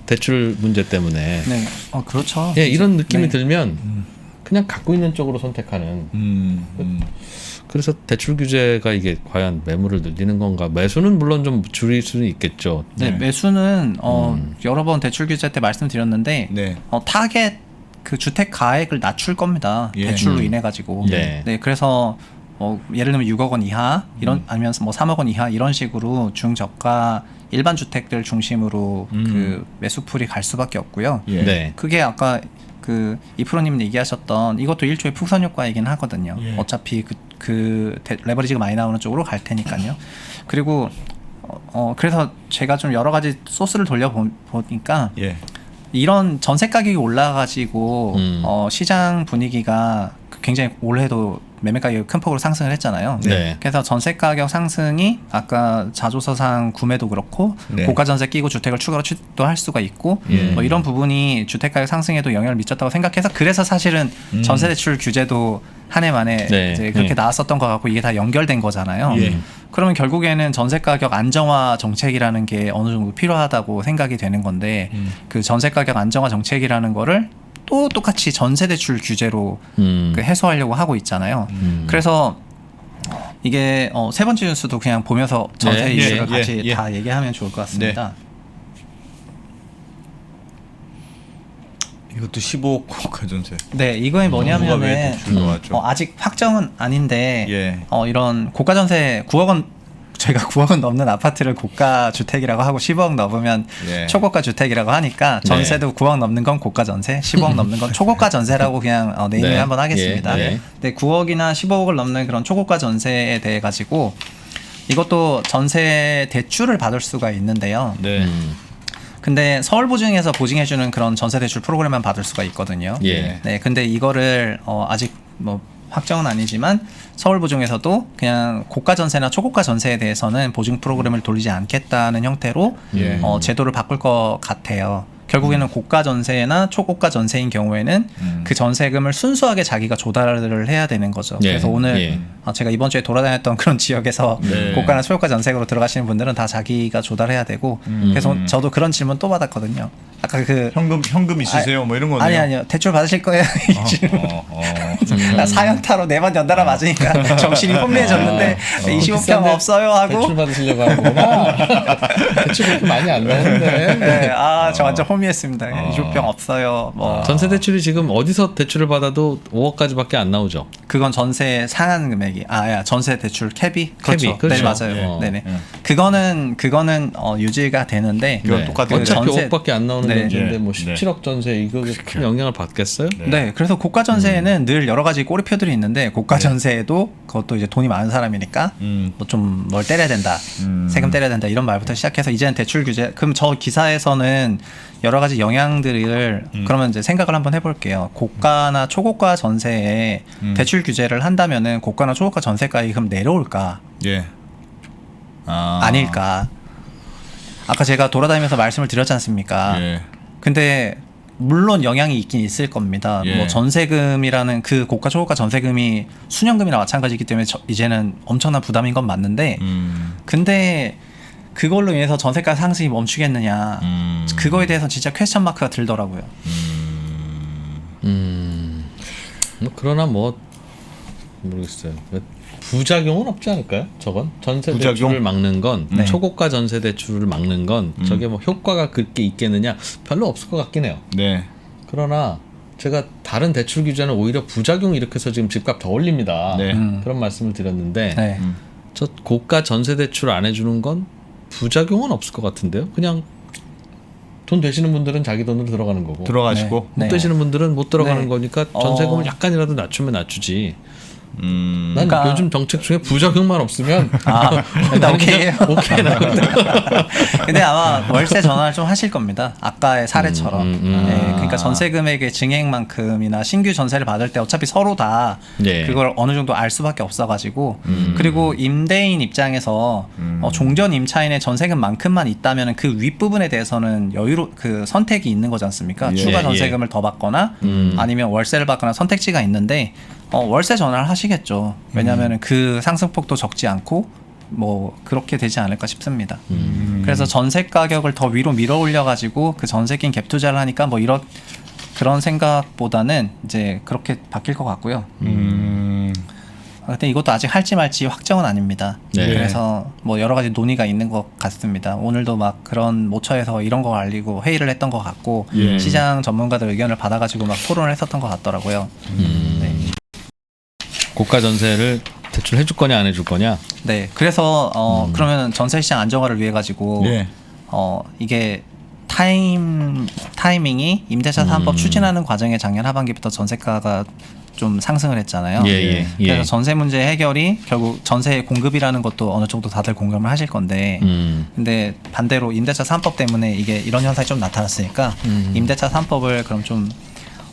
대출 문제 때문에. 네, 그렇죠. 예, 이런 느낌이 네. 들면 그냥 갖고 있는 쪽으로 선택하는. 그래서 대출 규제가 이게 과연 매물을 늘리는 건가? 매수는 물론 좀 줄일 수는 있겠죠. 네, 매수는 여러 번 대출 규제 때 말씀드렸는데 네. 타겟 그 주택 가액을 낮출 겁니다. 예. 대출로 인해 가지고. 네. 그래서 예를 들면 6억 원 이하 이런 아니면 뭐 3억 원 이하 이런 식으로 중저가 일반 주택들 중심으로 그 매수풀이 갈 수밖에 없고요. 예. 네. 그게 아까 그 이프로님 얘기하셨던 이것도 일종의 풍선 효과이긴 하거든요. 예. 어차피 레버리지가 많이 나오는 쪽으로 갈 테니까요. 그리고 그래서 제가 좀 여러 가지 소스를 돌려보니까 예. 이런 전세 가격이 올라가지고 시장 분위기가 굉장히 올해도 매매 가격이 큰 폭으로 상승을 했잖아요. 네. 그래서 전세 가격 상승이 아까 자조서상 구매도 그렇고 네. 고가 전세 끼고 주택을 추가로 취득할 수가 있고 예. 이런 부분이 주택 가격 상승에도 영향을 미쳤다고 생각해서 그래서 사실은 전세 대출 규제도 한 해 만에 네. 이제 그렇게 네. 나왔었던 것 같고 이게 다 연결된 거잖아요. 예. 그러면 결국에는 전세 가격 안정화 정책이라는 게 어느 정도 필요하다고 생각이 되는 건데 그 전세 가격 안정화 정책이라는 거를 또 똑같이 전세 대출 규제로 그 해소하려고 하고 있잖아요. 그래서 이게 세 번째 뉴스도 그냥 보면서 전세 네. 이슈를 예, 같이 예. 다 얘기하면 좋을 것 같습니다. 이것도 15억 고가 전세. 네, 이거에 누가 왜 뭐냐면은 대출 나왔죠? 아직 확정은 아닌데 예. 이런 고가 전세 9억 원 저희가 9억 원 넘는 아파트를 고가 주택이라고 하고 10억 넘으면 예. 초고가 주택이라고 하니까 전세도 9억 넘는 건 고가 전세, 10억 넘는 건 초고가 전세라고 그냥 네이밍 네. 한번 하겠습니다. 예, 네. 근데 9억이나 15억을 넘는 그런 초고가 전세에 대해 가지고 이것도 전세 대출을 받을 수가 있는데요. 네. 근데 서울보증에서 보증해주는 그런 전세 대출 프로그램만 받을 수가 있거든요. 예. 네, 근데 이거를 아직 뭐 확정은 아니지만 서울보증에서도 그냥 고가 전세나 초고가 전세에 대해서는 보증 프로그램을 돌리지 않겠다는 형태로 예. 제도를 바꿀 것 같아요. 결국에는 고가 전세나 초고가 전세인 경우에는 그 전세금을 순수하게 자기가 조달을 해야 되는 거죠. 예. 그래서 오늘 예. 제가 이번 주에 돌아다녔던 그런 지역에서 네. 고가나 초고가 전세로 들어가시는 분들은 다 자기가 조달해야 되고 그래서 저도 그런 질문 또 받았거든요. 아까 그 현금 있으세요? 뭐 이런 거네요. 아니요 대출 받으실 거예요? 이 질문. 나 4연타로 4번 연달아 맞으니까 정신이 혼미해졌는데 25평 없어요 하고 대출 받으시려고 하는구나. 대출 그렇게 많이 안 나오는데. 네, 저 완전 혼미했습니다. 25평 없어요. 뭐 전세 대출이 지금 어디서 대출을 받아도 5억까지밖에 안 나오죠. 그건 전세 상한 금액이 전세 대출 캡이 그렇죠. 그렇죠. 네 맞아요. 예. 네네. 그거는 유지가 되는데 그건 똑같아요. 어차피 전세- 5억밖에 안 나오는 네. 전세인데 뭐 네. 17억 전세 이거 큰 영향을 받겠어요? 네, 그래서 고가 전세에는 늘 여러 가지 꼬리표들이 있는데 고가 전세에도 그것도 이제 돈이 많은 사람이니까 뭐 좀 뭘 때려야 된다, 세금 때려야 된다 이런 말부터 시작해서 이제는 대출 규제. 그럼 저 기사에서는 여러 가지 영향들을 그러면 이제 생각을 한번 해볼게요. 고가나 초고가 전세에 대출 규제를 한다면은 고가나 초고가 전세가격이 그럼 내려올까? 예. 아닐까? 아까 제가 돌아다니면서 말씀을 드렸지 않습니까? 예. 근데 물론 영향이 있긴 있을 겁니다. 예. 뭐 전세금이라는 그 고가 초고가 전세금이 수년금이나 마찬가지이기 때문에 이제는 엄청난 부담인 건 맞는데 근데 그걸로 인해서 전세가 상승이 멈추겠느냐 그거에 대해서 진짜 퀘스천 마크가 들더라고요. 뭐 그러나 뭐 모르겠어요. 부작용은 없지 않을까요? 저건 전세 부작용? 대출을 막는 건 네. 초고가 전세 대출을 막는 건 저게 뭐 효과가 그렇게 있겠느냐 별로 없을 것 같긴 해요. 네. 그러나 제가 다른 대출 규제는 오히려 부작용 일으켜서 지금 집값 더 올립니다. 네. 그런 말씀을 드렸는데 네. 저 고가 전세 대출 안 해주는 건 부작용은 없을 것 같은데요. 그냥 돈 되시는 분들은 자기 돈으로 들어가는 거고 들어가시고 네. 못 되시는 분들은 못 들어가는 네. 거니까 전세금을 약간이라도 낮추면 낮추지 난 그러니까- 요즘 정책 중에 부작용만 없으면 일단 오케이예요. 오케이 나. 근데 아마 월세 전환을 좀 하실 겁니다. 아까의 사례처럼. 네, 그러니까 전세 금액의 증액만큼이나 신규 전세를 받을 때 어차피 서로 다 네. 그걸 어느 정도 알 수밖에 없어가지고 그리고 임대인 입장에서 종전 임차인의 전세금만큼만 있다면 그 윗부분에 대해서는 여유로 그 선택이 있는 거지 않습니까? 예, 추가 예. 전세금을 더 받거나 아니면 월세를 받거나 선택지가 있는데 월세 전환을 하시겠죠. 왜냐하면 그 상승폭도 적지 않고 뭐 그렇게 되지 않을까 싶습니다. 그래서 전세 가격을 더 위로 밀어 올려 가지고 그 전세금 갭 투자를 하니까 뭐 그런 생각보다는 이제 그렇게 바뀔 것 같고요. 근데 이것도 아직 할지 말지 확정은 아닙니다. 네. 그래서 뭐 여러 가지 논의가 있는 것 같습니다. 오늘도 막 그런 모처에서 이런 거 알리고 회의를 했던 것 같고 예. 시장 전문가들 의견을 받아가지고 막 토론을 했었던 것 같더라고요. 네. 고가 전세를 대출해줄 거냐 안 해줄 거냐. 네, 그래서 그러면 전세 시장 안정화를 위해 가지고 예. 이게 타이밍이 임대차 3법 추진하는 과정에 작년 하반기부터 전세가가 좀 상승을 했잖아요. 예. 그래서 전세 문제 해결이 결국 전세 공급이라는 것도 어느 정도 다들 공감을 하실 건데, 근데 반대로 임대차 3법 때문에 이게 이런 현상이 좀 나타났으니까 임대차 3법을 그럼 좀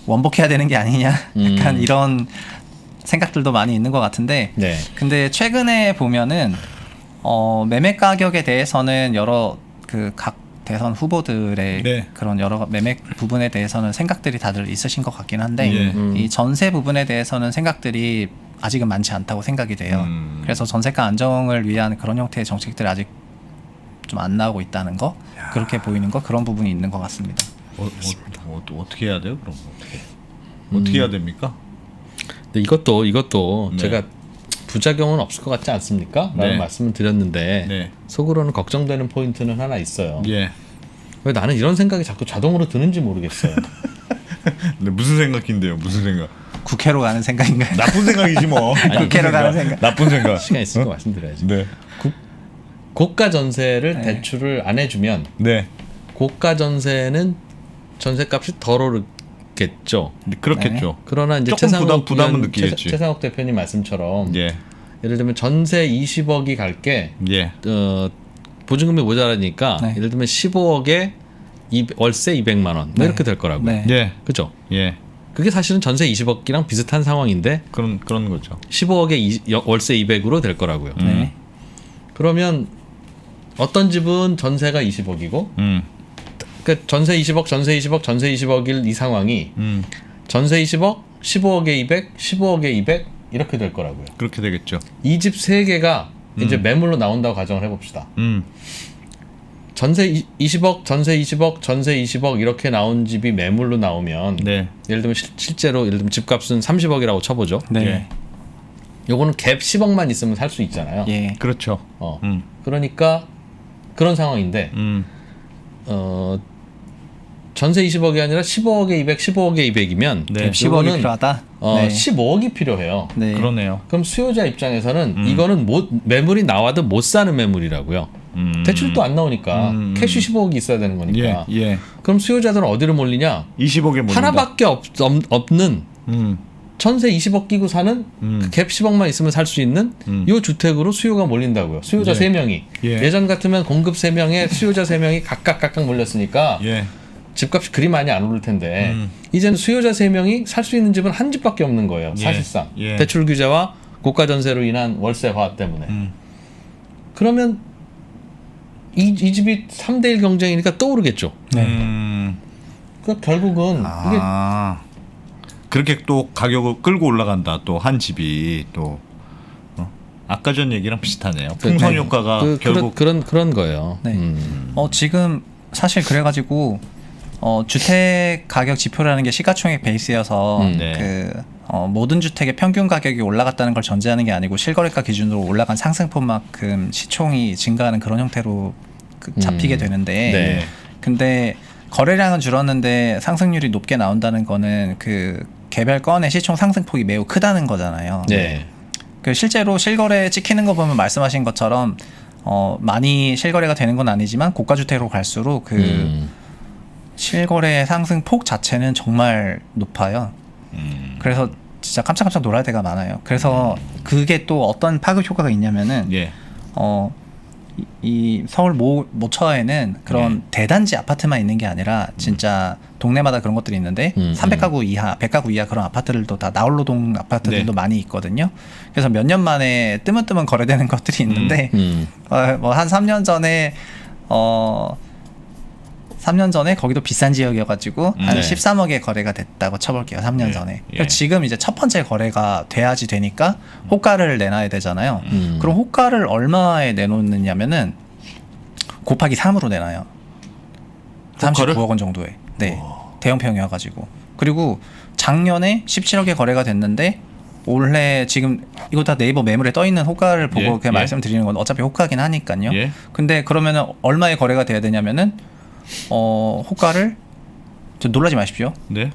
원복해야 되는 게 아니냐, 약간 이런 생각들도 많이 있는 것 같은데, 네. 근데 최근에 보면은 매매 가격에 대해서는 여러 그 각 대선 후보들의 네. 그런 여러 매매 부분에 대해서는 생각들이 다들 있으신 것 같긴 한데 예. 이 전세 부분에 대해서는 생각들이 아직은 많지 않다고 생각이 돼요. 그래서 전세가 안정을 위한 그런 형태의 정책들이 아직 좀 안 나오고 있다는 거, 그렇게 보이는 거, 그런 부분이 있는 것 같습니다. 어떻게 해야 돼요? 그럼 어떻게 해야 됩니까? 근데 이것도 네. 제가 부작용은 없을 것 같지 않습니까? 라는 네. 말씀을 드렸는데 네. 속으로는 걱정되는 포인트는 하나 있어요. 예. 왜 나는 이런 생각이 자꾸 자동으로 드는지 모르겠어요. 근데 무슨 생각인데요? 무슨 생각? 국회로 가는 생각인가요? 나쁜 생각이지 뭐. 국회로 가는 생각. 나쁜 생각. 시간 있으니까 말씀드려야지. 네. 고가 전세를 네. 대출을 안 해주면 네. 고가 전세는 전세값이 덜 오르겠죠. 그렇겠죠. 그러나 이제 조금 부담은 느끼겠지. 최상욱 대표님 말씀처럼 예. 예를 들면 전세 20억이 갈게 예. 보증금이 모자라니까 네. 예를 들면 15억에 월세 200만 원 뭐 네. 이렇게 될 거라고요. 네. 예. 그죠? 예. 그게 사실은 전세 20억이랑 비슷한 상황인데 그런 거죠. 15억에 월세 200으로 될 거라고요. 네. 그러면 어떤 집은 전세가 20억이고 그러니까 전세 20억, 전세 20억, 전세 20억일 이 상황이 전세 20억, 15억에 200, 15억에 200 이렇게 될 거라고요. 그렇게 되겠죠. 이 집 세 개가 이제 매물로 나온다고 가정을 해봅시다. 전세 20억, 전세 20억, 전세 20억 이렇게 나온 집이 매물로 나오면 네. 예를 들면 실제로 예를 들면 집값은 30억이라고 쳐보죠. 네. 예. 요거는 갭 10억만 있으면 살 수 있잖아요. 예. 그렇죠. 그러니까 그런 상황인데 전세 20억이 아니라 15억에 200, 15억에 200이면 네. 10억이 필요하다. 네. 15억이 필요해요. 네. 그러네요. 그럼 수요자 입장에서는 이거는 매물이 나와도 못 사는 매물이라고요. 대출도 안 나오니까 캐시 15억이 있어야 되는 거니까. 예. 예. 그럼 수요자들은 어디로 몰리냐? 20억에 몰린다. 하나밖에 없는 전세 20억 끼고 사는 그 갭 10억만 있으면 살 수 있는 이 주택으로 수요가 몰린다고요. 수요자 예. 3명이. 예. 예전 같으면 공급 3명에 수요자 3명이 각각 몰렸으니까 예. 집값이 그리 많이 안 오를 텐데 이제는 수요자 3명이 살 수 있는 집은 한 집밖에 없는 거예요. 예. 사실상. 예. 대출 규제와 고가 전세로 인한 월세화 때문에. 그러면 이 집이 3대1 경쟁이니까 또 오르겠죠. 그러니까 결국은 이게 그렇게 또 가격을 끌고 올라간다. 또 한 집이 또 아까 전 얘기랑 비슷하네요. 풍선 네. 효과가 결국 그런 거예요. 네. 지금 사실 그래가지고 주택 가격 지표라는 게 시가총액 베이스여서 네. 모든 주택의 평균 가격이 올라갔다는 걸 전제하는 게 아니고 실거래가 기준으로 올라간 상승폭만큼 시총이 증가하는 그런 형태로 잡히게 되는데, 네. 근데 거래량은 줄었는데 상승률이 높게 나온다는 거는 그 개별 건의 시총 상승폭이 매우 크다는 거잖아요. 네. 그 실제로 실거래 찍히는 거 보면 말씀하신 것처럼 많이 실거래가 되는 건 아니지만 고가 주택으로 갈수록 그 실거래 상승폭 자체는 정말 높아요. 그래서 진짜 깜짝깜짝 놀랄 때가 많아요. 그래서 그게 또 어떤 파급 효과가 있냐면은 예. 이 서울 모처에는 그런 대단지 아파트만 있는 게 아니라 진짜 동네마다 그런 것들이 있는데 300가구 이하, 100가구 이하 그런 아파트들도 다 나홀로동 아파트들도 많이 있거든요. 그래서 몇 년 만에 뜨문뜨문 거래되는 것들이 있는데 뭐 한 3년 전에 3년 전에 거기도 비싼 지역이어가지고 한 네. 13억에 거래가 됐다고 쳐볼게요. 3년 전에. 예. 지금 이제 첫 번째 거래가 돼야지 되니까 호가를 내놔야 되잖아요. 그럼 호가를 얼마에 내놓느냐면은 곱하기 3으로 내놔요. 호가를? 39억 원 정도에. 네. 대형평이어가지고. 그리고 작년에 17억에 거래가 됐는데 올해 지금 이거 다 네이버 매물에 떠 있는 호가를 보고 예, 그냥 예. 말씀드리는 건 어차피 호가긴 하니까요. 예. 근데 그러면은 얼마에 거래가 돼야 되냐면은 호가를 좀 놀라지 마십시오. 네.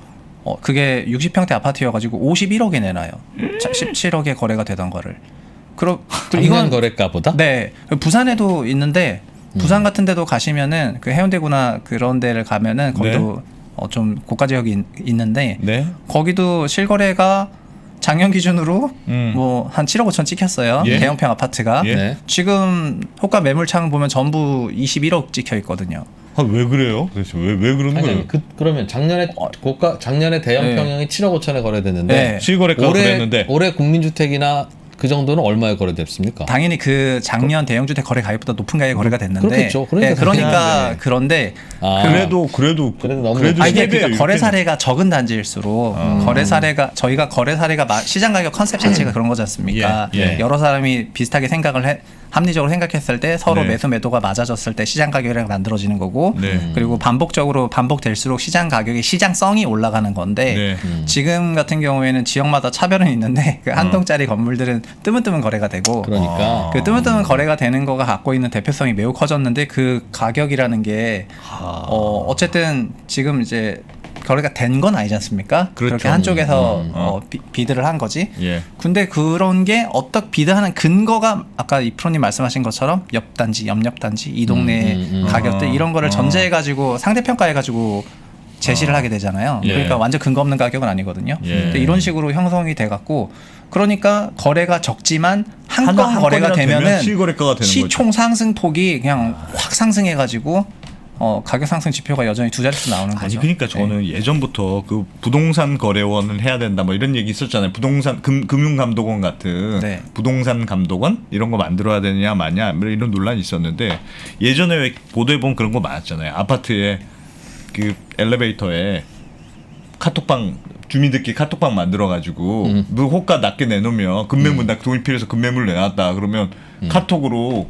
그게 60평대 아파트여가지고 51억에 내놔요. 17억에 거래가 되던 거를. 그리고 작년 거래가보다? 네. 부산에도 있는데 부산 같은 데도 가시면은 그 해운대구나 그런 데를 가면은 거기도 좀 고가 지역이 있는데 네. 거기도 실거래가 작년 기준으로 음. 뭐 한 7억 5천 찍혔어요. 예. 대형평 아파트가. 예. 네. 지금 호가 매물창 보면 전부 21억 찍혀 있거든요. 왜 그래요? 도대체 왜 그러는 아니, 거예요? 그러면 작년에 대형 네. 평형이 7억 5천에 거래됐는데 네. 실거래가 그랬는데 올해 국민주택이나 그 정도는 얼마에 거래됐습니까? 당연히 그 작년 대형주택 거래 가격보다 높은 가격에 거래가 됐는데 그렇겠죠. 그러니까 그러니까 당연히 그런데 아, 그래도 너무 이게 세배예요, 그러니까 거래 이렇게. 사례가 적은 단지일수록 거래 사례가 저희가 거래 사례가 시장 가격 컨셉 자체가 그런 거지 않습니까? 예, 예. 여러 사람이 비슷하게 생각을 합리적으로 생각했을 때 서로 네. 매수 매도가 맞아졌을 때 시장 가격이 만들어지는 거고 네. 그리고 반복적으로 반복될수록 시장 가격의 시장성이 올라가는 건데 네. 지금 같은 경우에는 지역마다 차별은 있는데 그 한 동짜리 건물들은 뜨문뜨문 거래가 되고 그러니까 그 뜨문뜨문 거래가 되는 거가 갖고 있는 대표성이 매우 커졌는데 그 가격이라는 게 어쨌든 지금 이제 거래가 된 건 아니지 않습니까? 그렇죠. 그렇게 한쪽에서 비드를 한 거지. 예. 근데 그런 게 어떻게 비드하는 근거가 아까 이 프로님 말씀하신 것처럼 옆단지, 옆단지, 이 동네 가격들 이런 거를 전제해가지고 상대평가해가지고 제시를 하게 되잖아요. 예. 그러니까 완전 근거 없는 가격은 아니거든요. 예. 근데 이런 식으로 형성이 돼갖고 그러니까 거래가 적지만 한 건 한 거래가 건이나 되면 되면은 실거래가가 되는 시총 상승폭이 그냥 확 상승해가지고 가격 상승 지표가 여전히 두 자릿수 나오는 거죠. 아니 그러니까 저는 예전부터 그 부동산 거래원을 해야 된다 뭐 이런 얘기 있었잖아요. 부동산 금융감독원 같은 네. 부동산 감독원 이런 거 만들어야 되느냐 마냐 뭐 이런 논란이 있었는데 예전에 왜 보도해 보면 그런 거 많았잖아요. 아파트에 그 엘리베이터에 카톡방 주민들끼리 카톡방 만들어가지고 뭐 호가 낮게 내놓으면 급매물 나 돈이 필요해서 급매물 내놨다 그러면 카톡으로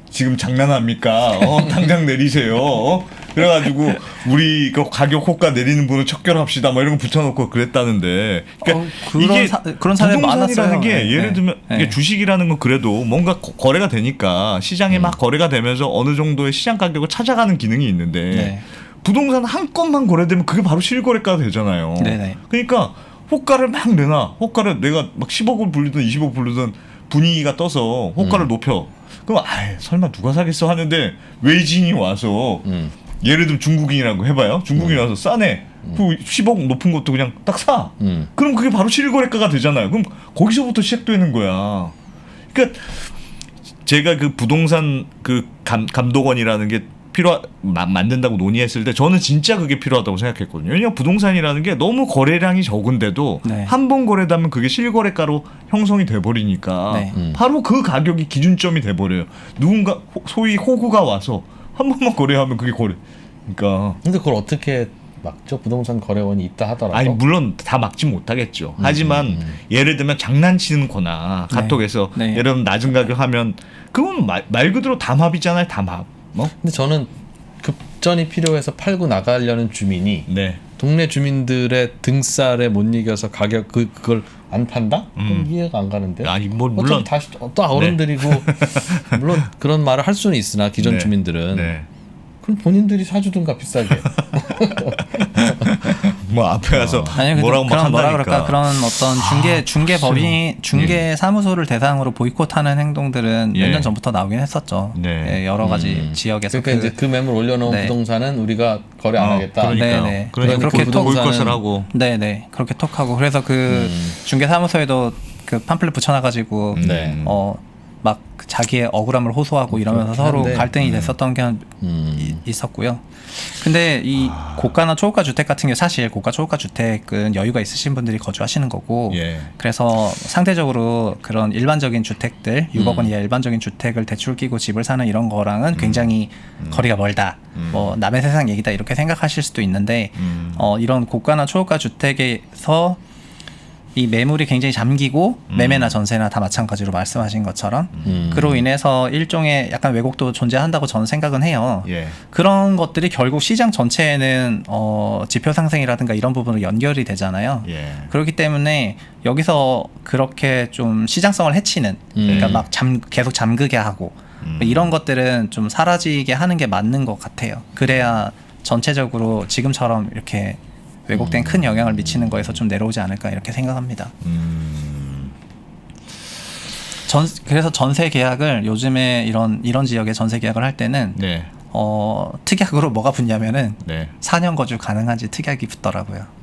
지금 장난합니까? 당장 내리세요. 그래가지고 우리 그 가격 호가 내리는 분을 척결합시다. 뭐 이런 거 붙여놓고 그랬다는데. 그러니까 그런 사례 부동산이라는 많았어요. 게 네. 예를 들면 네. 이게 주식이라는 건 그래도 뭔가 거래가 되니까 시장에 막 거래가 되면서 어느 정도의 시장 가격을 찾아가는 기능이 있는데 네. 부동산 한 건만 거래되면 그게 바로 실거래가가 되잖아요. 네네. 그러니까 호가를 막 내놔. 호가를 내가 막 10억을 불리든 20억 불리든 분위기가 떠서 호가를 높여. 그럼 설마 누가 사겠어 하는데 외지인이 와서 예를 들면 중국인이라고 해봐요. 중국인이 와서 싸네. 그 10억 높은 것도 그냥 딱 사. 그럼 그게 바로 실거래가가 되잖아요. 그럼 거기서부터 시작되는 거야. 그러니까 제가 그 부동산 그 감독원이라는 게 만든다고 논의했을 때 저는 진짜 그게 필요하다고 생각했거든요. 왜냐하면 부동산이라는 게 너무 거래량이 적은데도 네. 한 번 거래되면 그게 실거래가로 형성이 돼버리니까 네. 바로 그 가격이 기준점이 돼버려요. 누군가 소위 호구가 와서 한 번만 거래하면 그게 거래. 그러니까 근데 그걸 어떻게 막죠? 부동산 거래원이 있다 하더라도 아니 물론 다 막지 못하겠죠. 하지만 예를 들면 장난치는 거나 네. 카톡에서 네. 예를 들면 낮은 가격 하면 그건 말 그대로 담합이잖아요. 담합. 근데 저는 급전이 필요해서 팔고 나가려는 주민이 네. 동네 주민들의 등살에 못 이겨서 가격 그걸 안 판다? 그럼 이해가 안 가는데요. 아니 뭐 어차피 물론 다시 또 어른들이고 물론 그런 말을 할 수는 있으나 기존 네. 주민들은 네. 그럼 본인들이 사주든가 비싸게. 뭐 앞에 가서 아니 뭐라고 막 그런 뭐라 한다니까. 그럴까 그런 어떤 중개 법인 중개 사무소를 대상으로 보이콧하는 행동들은 예. 몇 년 전부터 나오긴 했었죠. 네. 예, 여러 가지 지역에서 그러니까 이제 그 매물 올려놓은 네. 부동산은 우리가 거래 안 하겠다. 그러니까요. 네네. 그러니까 그렇게 그 톡 보이콧을 하고. 네네 그렇게 톡하고 그래서 그 중개 사무소에도 그 팜플렛 붙여놔가지고 네. 막 자기의 억울함을 호소하고 이러면서 서로 한데. 갈등이 됐었던 게 있었고요. 근데 이 고가나 초고가 주택 같은 게 사실 고가 초고가 주택은 여유가 있으신 분들이 거주하시는 거고 예. 그래서 상대적으로 그런 일반적인 주택들 6억 원 이하 일반적인 주택을 대출 끼고 집을 사는 이런 거랑은 굉장히 거리가 멀다. 뭐 남의 세상 얘기다 이렇게 생각하실 수도 있는데 이런 고가나 초고가 주택에서 이 매물이 굉장히 잠기고 매매나 전세나 다 마찬가지로 말씀하신 것처럼 그로 인해서 일종의 약간 왜곡도 존재한다고 저는 생각은 해요. 예. 그런 것들이 결국 시장 전체에는 지표 상승이라든가 이런 부분으로 연결이 되잖아요. 예. 그렇기 때문에 여기서 그렇게 좀 시장성을 해치는 그러니까 막 계속 잠그게 하고 이런 것들은 좀 사라지게 하는 게 맞는 것 같아요. 그래야 전체적으로 지금처럼 이렇게 왜곡된 큰 영향을 미치는 거에서 좀 내려오지 않을까 이렇게 생각합니다. 그래서 전세 계약을 요즘에 이런 지역의 전세 계약을 할 때는 네. 특약으로 뭐가 붙냐면은 네. 4년 거주 가능한지 특약이 붙더라고요.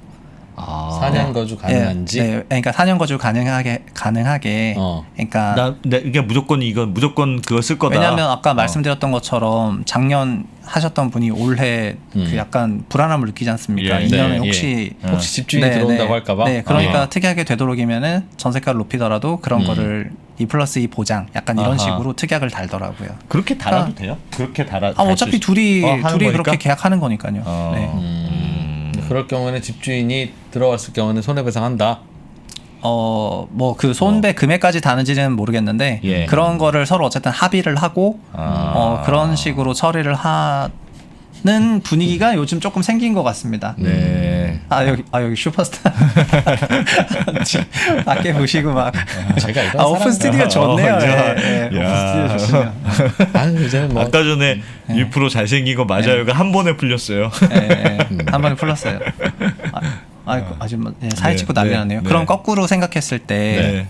4년 거주 가능한지. 네, 그러니까 4년 거주 가능하게 그러니까 이게 무조건 그거 쓸 거다. 왜냐하면 아까 말씀드렸던 것처럼 작년 하셨던 분이 올해 그 약간 불안함을 느끼지 않습니까? 예. 2년에 네, 혹시 혹시 집주인이 들어온다고 할까봐. 네, 그러니까 특약에 되도록이면은 전세가를 높이더라도 그런 거를 2+2 보장 약간 이런 아하. 식으로 특약을 달더라고요. 그렇게 달아도 돼요? 그렇게 달아. 어차피 둘이 하는 거니까? 그렇게 계약하는 거니까요. 네. 그럴 경우에는 집주인이 들어왔을 경우는 손해배상한다. 뭐 그 손배 금액까지 다는지는 모르겠는데 예. 그런 거를 서로 어쨌든 합의를 하고 그런 식으로 처리를 하는 분위기가 요즘 조금 생긴 것 같습니다. 네. 여기 슈퍼스타 밖에 보시고 막 제가 이런 오픈 스튜디오 좋네요. 야. 오픈 스튜디오 좋네요. 아유, 이제 뭐 아까 전에 1% 잘생긴 거 맞아요가 한 번에 풀렸어요. 한 번에 풀렸어요. 아주 사회 찍고 난리 네, 났네요. 네. 그럼 거꾸로 생각했을 때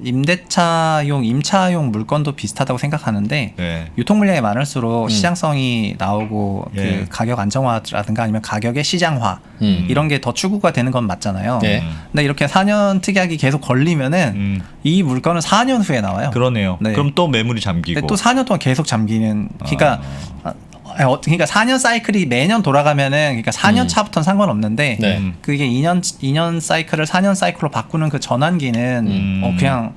임대차용 임차용 물건도 비슷하다고 생각하는데 네. 유통 물량이 많을수록 시장성이 나오고 예. 그 가격 안정화라든가 아니면 가격의 시장화 이런 게 더 추구가 되는 건 맞잖아요. 네. 근데 이렇게 4년 특약이 계속 걸리면은 이 물건은 4년 후에 나와요. 그러네요. 네. 그럼 또 매물이 잠기고. 근데 또 4년 동안 계속 잠기는 그러니까 4년 사이클이 매년 돌아가면은 그러니까 4년 차부터는 상관없는데 네. 그게 2년 사이클을 4년 사이클로 바꾸는 그 전환기는 그냥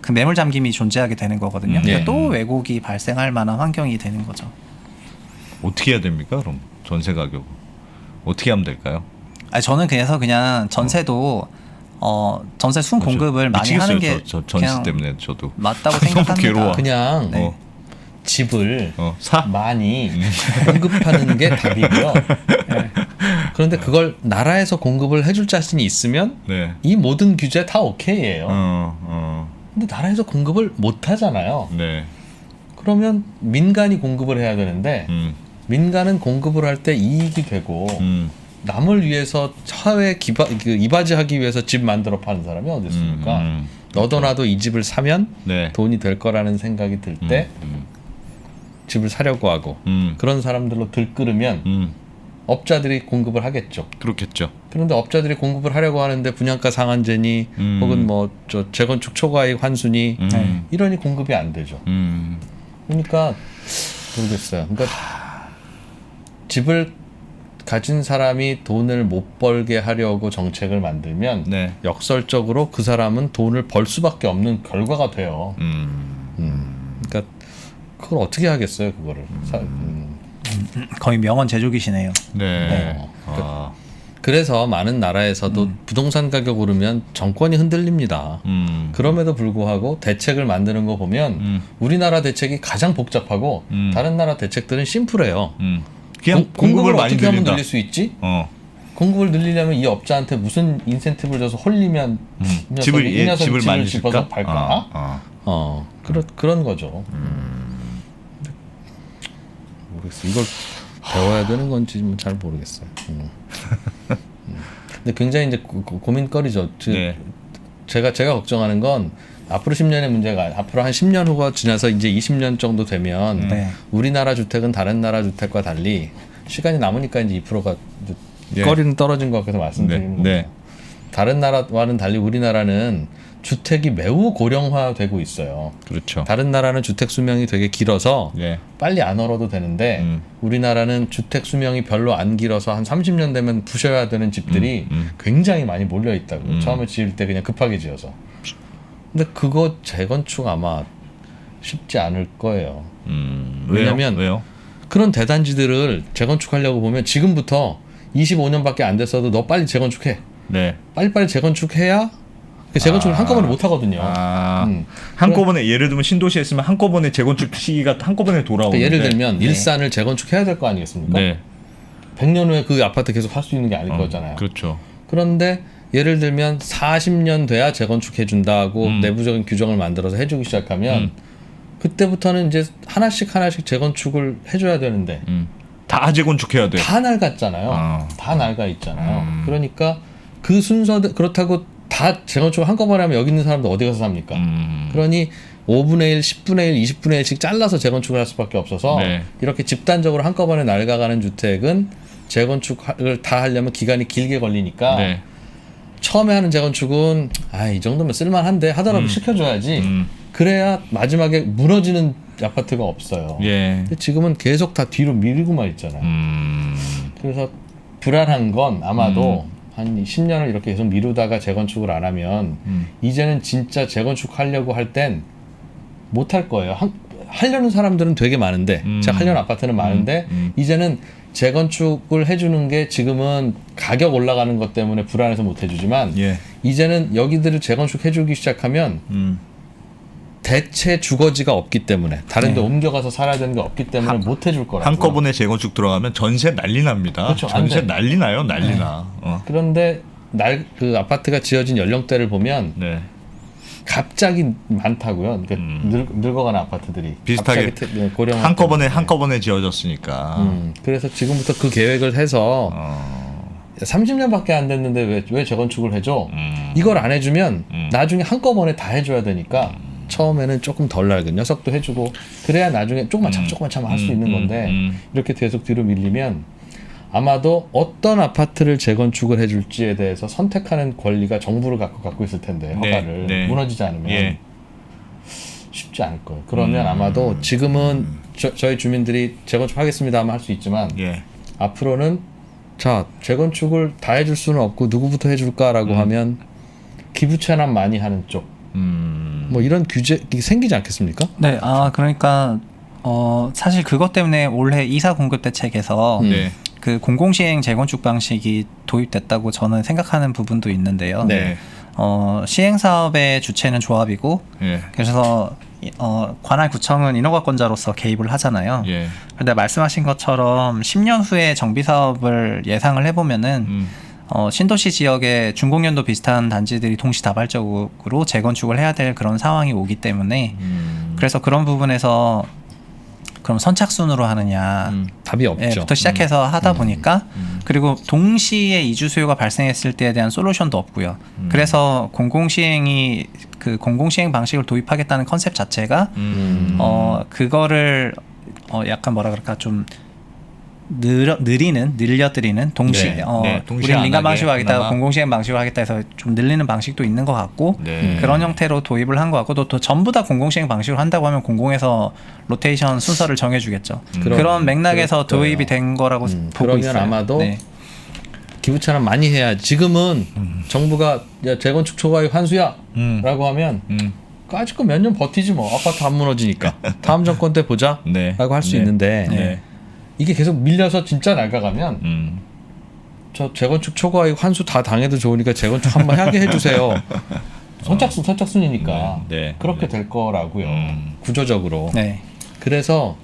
그 매물 잠김이 존재하게 되는 거거든요. 그러니까 네. 또 왜곡이 발생할 만한 환경이 되는 거죠. 어떻게 해야 됩니까? 그럼 전세 가격 어떻게 하면 될까요? 저는 그래서 그냥 전세도 전세 순 공급을 많이 하는 게 저 전세 때문에 저도 맞다고 너무 생각합니다. 괴로워. 그냥 네. 집을 사? 많이 공급하는 게 답이고요. 네. 그런데 그걸 나라에서 공급을 해줄 자신이 있으면 네. 이 모든 규제 다 오케이예요. 어. 근데 나라에서 공급을 못 하잖아요. 네. 그러면 민간이 공급을 해야 되는데 민간은 공급을 할 때 이익이 되고 남을 위해서 사회 이바지하기 위해서 집 만들어 파는 사람이 어디 있습니까? 너도 나도 이 집을 사면 네. 돈이 될 거라는 생각이 들 때 집을 사려고 하고 그런 사람들로 들끓으면 업자들이 공급을 하겠죠. 그렇겠죠. 그런데 업자들이 공급을 하려고 하는데 분양가 상한제니 혹은 뭐 저 재건축 초과이익 환수니 이러니 공급이 안 되죠. 그러니까 모르겠어요. 그러니까 집을 가진 사람이 돈을 못 벌게 하려고 정책을 만들면 네. 역설적으로 그 사람은 돈을 벌 수밖에 없는 결과가 돼요. 그러니까 그걸 어떻게 하겠어요, 그거를. 거의 명언 제조기시네요. 네. 그래서 많은 나라에서도 부동산 가격 오르면 정권이 흔들립니다. 그럼에도 불구하고 대책을 만드는 거 보면 우리나라 대책이 가장 복잡하고 다른 나라 대책들은 심플해요. 그냥 공급을 많이 어떻게 하면 늘린다. 늘릴 수 있지? 공급을 늘리려면 이 업자한테 무슨 인센티브를 줘서 홀리면 이 녀석이 집을 많이 집어서 줄까? 팔까? 그런 거죠. 모르겠어요. 이걸 배워야 되는 건지 잘 모르겠어요. 근데 굉장히 이제 고민거리죠. 네. 제가 걱정하는 건 앞으로 10년의 문제가 앞으로 한 10년 후가 지나서 이제 20년 정도 되면 네. 우리나라 주택은 다른 나라 주택과 달리 시간이 남으니까 이제 2%가 예. 거리는 떨어진 것 같아서 말씀드리는 네. 거예요. 네. 다른 나라와는 달리 우리나라는 주택이 매우 고령화되고 있어요. 그렇죠. 다른 나라는 주택 수명이 되게 길어서 예. 빨리 안 얼어도 되는데 우리나라는 주택 수명이 별로 안 길어서 한 30년 되면 부셔야 되는 집들이 굉장히 많이 몰려 있다고. 처음에 지을 때 그냥 급하게 지어서. 근데 그거 재건축 아마 쉽지 않을 거예요. 왜냐면 왜요? 그런 대단지들을 재건축하려고 보면 지금부터 25년밖에 안 됐어도 너 빨리 재건축해. 네. 빨리빨리 재건축해야 재건축을 한꺼번에 못 하거든요. 한꺼번에 예를 들면 신도시에 있으면 한꺼번에 재건축 시기가 한꺼번에 돌아오는데 그러니까 예를 들면 일산을 재건축해야 될 거 아니겠습니까? 네. 100년 후에 그 아파트 계속 할 수 있는 게 아닐 거잖아요. 그렇죠. 그런데 예를 들면 40년 돼야 재건축해 준다고 내부적인 규정을 만들어서 해주기 시작하면 그때부터는 이제 하나씩 재건축을 해줘야 되는데 다 재건축해야 돼. 다 낡았잖아요. 다 낡아 있잖아요. 그러니까 그 순서대 그렇다고 다 재건축을 한꺼번에 하면 여기 있는 사람들 어디 가서 삽니까? 그러니 5분의 1, 10분의 1, 20분의 1씩 잘라서 재건축을 할 수밖에 없어서 네. 이렇게 집단적으로 한꺼번에 낡아가는 주택은 재건축을 다 하려면 기간이 길게 걸리니까 네. 처음에 하는 재건축은 이 정도면 쓸만한데 하더라도 시켜줘야지. 그래야 마지막에 무너지는 아파트가 없어요. 예. 근데 지금은 계속 다 뒤로 미루고만 있잖아요. 그래서 불안한 건 아마도 한 10년을 이렇게 계속 미루다가 재건축을 안 하면 이제는 진짜 재건축하려고 할 땐 못 할 거예요. 하려는 사람들은 되게 많은데 제가 하려는 아파트는 많은데 이제는 재건축을 해주는 게 지금은 가격 올라가는 것 때문에 불안해서 못 해주지만 예. 이제는 여기들을 재건축해주기 시작하면 대체 주거지가 없기 때문에 다른 데 옮겨가서 살아야 되는 게 없기 때문에 못 해줄 거라고. 한꺼번에 재건축 들어가면 전세 난리 납니다. 그렇죠. 안 전세 돼. 난리 나요. 난리 나. 그런데 그 아파트가 지어진 연령대를 보면 네. 갑자기 많다고요. 그러니까 늙어가는 아파트들이 비슷하게 갑자기 고령 한꺼번에 지어졌으니까. 그래서 지금부터 그 계획을 해서 30년밖에 안 됐는데 왜 재건축을 해줘? 이걸 안 해주면 나중에 한꺼번에 다 해줘야 되니까 처음에는 조금 덜 낡은 녀석도 해주고 그래야 나중에 조금만 참 할 수 있는 건데 이렇게 계속 뒤로 밀리면 아마도 어떤 아파트를 재건축을 해줄지에 대해서 선택하는 권리가 정부를 갖고 있을 텐데 허가를 네. 무너지지 않으면 예. 쉽지 않을 거예요. 그러면 아마도 지금은 저희 주민들이 재건축하겠습니다 하면 할 수 있지만 예. 앞으로는 자 재건축을 다 해줄 수는 없고 누구부터 해줄까라고 하면 기부 체납 많이 하는 쪽 뭐 이런 규제가 생기지 않겠습니까? 네, 그러니까 사실 그것 때문에 올해 이사 공급 대책에서 네. 그 공공시행 재건축 방식이 도입됐다고 저는 생각하는 부분도 있는데요. 네. 시행 사업의 주체는 조합이고, 예. 그래서 관할 구청은 인허가권자로서 개입을 하잖아요. 예. 그런데 말씀하신 것처럼 10년 후에 정비 사업을 예상을 해보면은 신도시 지역의 중공년도 비슷한 단지들이 동시다발적으로 재건축을 해야 될 그런 상황이 오기 때문에 그래서 그런 부분에서 그럼 선착순으로 하느냐 답이 없죠. 부터 시작해서 하다 보니까 그리고 동시에 이주 수요가 발생했을 때에 대한 솔루션도 없고요. 그래서 공공시행이 그 공공시행 방식을 도입하겠다는 컨셉 자체가 그거를 약간 뭐라 그럴까 좀 늘려드리는 동시 네, 동시에 우리 안 민간 하게 방식으로 하겠다 그나마. 공공시행 방식으로 하겠다 해서 좀 늘리는 방식도 있는 것 같고 네. 그런 형태로 도입을 한 것 같고 또 전부 다 공공시행 방식으로 한다고 하면 공공에서 로테이션 순서를 정해주겠죠. 그런 맥락에서 그럴 도입이 거예요. 된 거라고 보고 그러면 있어요. 아마도 네. 기부 체납 많이 해야 지금은 정부가 야, 재건축 초과이익 환수야 라고 하면 아직 몇 년 버티지 뭐 아파트 안 무너지니까 다음 정권 때 보자 네. 라고 할 수 네. 있는데 네. 이게 계속 밀려서 진짜 낡아가면 저 재건축 초과이익 환수 다 당해도 좋으니까 재건축 한번 하게 해주세요. 선착순이니까 네. 그렇게 될 거라고요. 구조적으로. 네. 그래서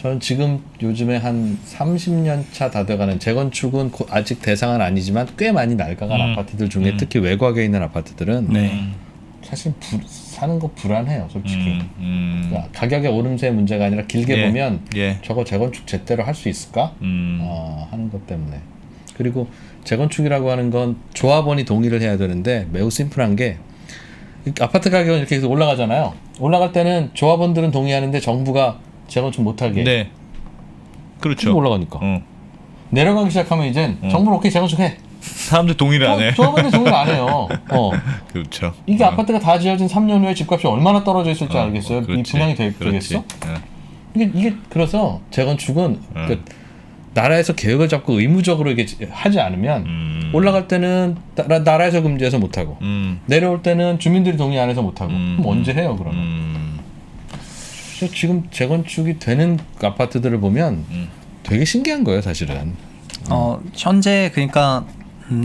저는 지금 요즘에 한 30년 차 다 돼가는 재건축은 아직 대상은 아니지만 꽤 많이 낡아간 아파트들 중에 특히 외곽에 있는 아파트들은 네. 사실 사는 거 불안해요, 솔직히. 그러니까 가격의 오름세의 문제가 아니라 길게 예. 보면 예. 저거 재건축 제대로 할 수 있을까? 하는 것 때문에. 그리고 재건축이라고 하는 건 조합원이 동의를 해야 되는데 매우 심플한 게 아파트 가격은 이렇게 계속 올라가잖아요. 올라갈 때는 조합원들은 동의하는데 정부가 재건축 못하게. 네. 그렇죠. 올라가니까. 내려가기 시작하면 이젠 정부는 오케이 재건축해. 사람들 동의를 안 해. 조합원들 동의를 안 해요. 그렇죠. 이게 아파트가 다 지어진 3년 후에 집값이 얼마나 떨어져 있을지 알겠어요? 이 그렇지. 분양이 그렇지. 되겠어? 이게 그래서 재건축은 그 나라에서 계획을 잡고 의무적으로 이게 하지 않으면 올라갈 때는 나라에서 금지해서 못하고 내려올 때는 주민들이 동의 안 해서 못하고 그럼 언제 해요 그러면? 그래서 지금 재건축이 되는 아파트들을 보면 되게 신기한 거예요 사실은. 현재 그러니까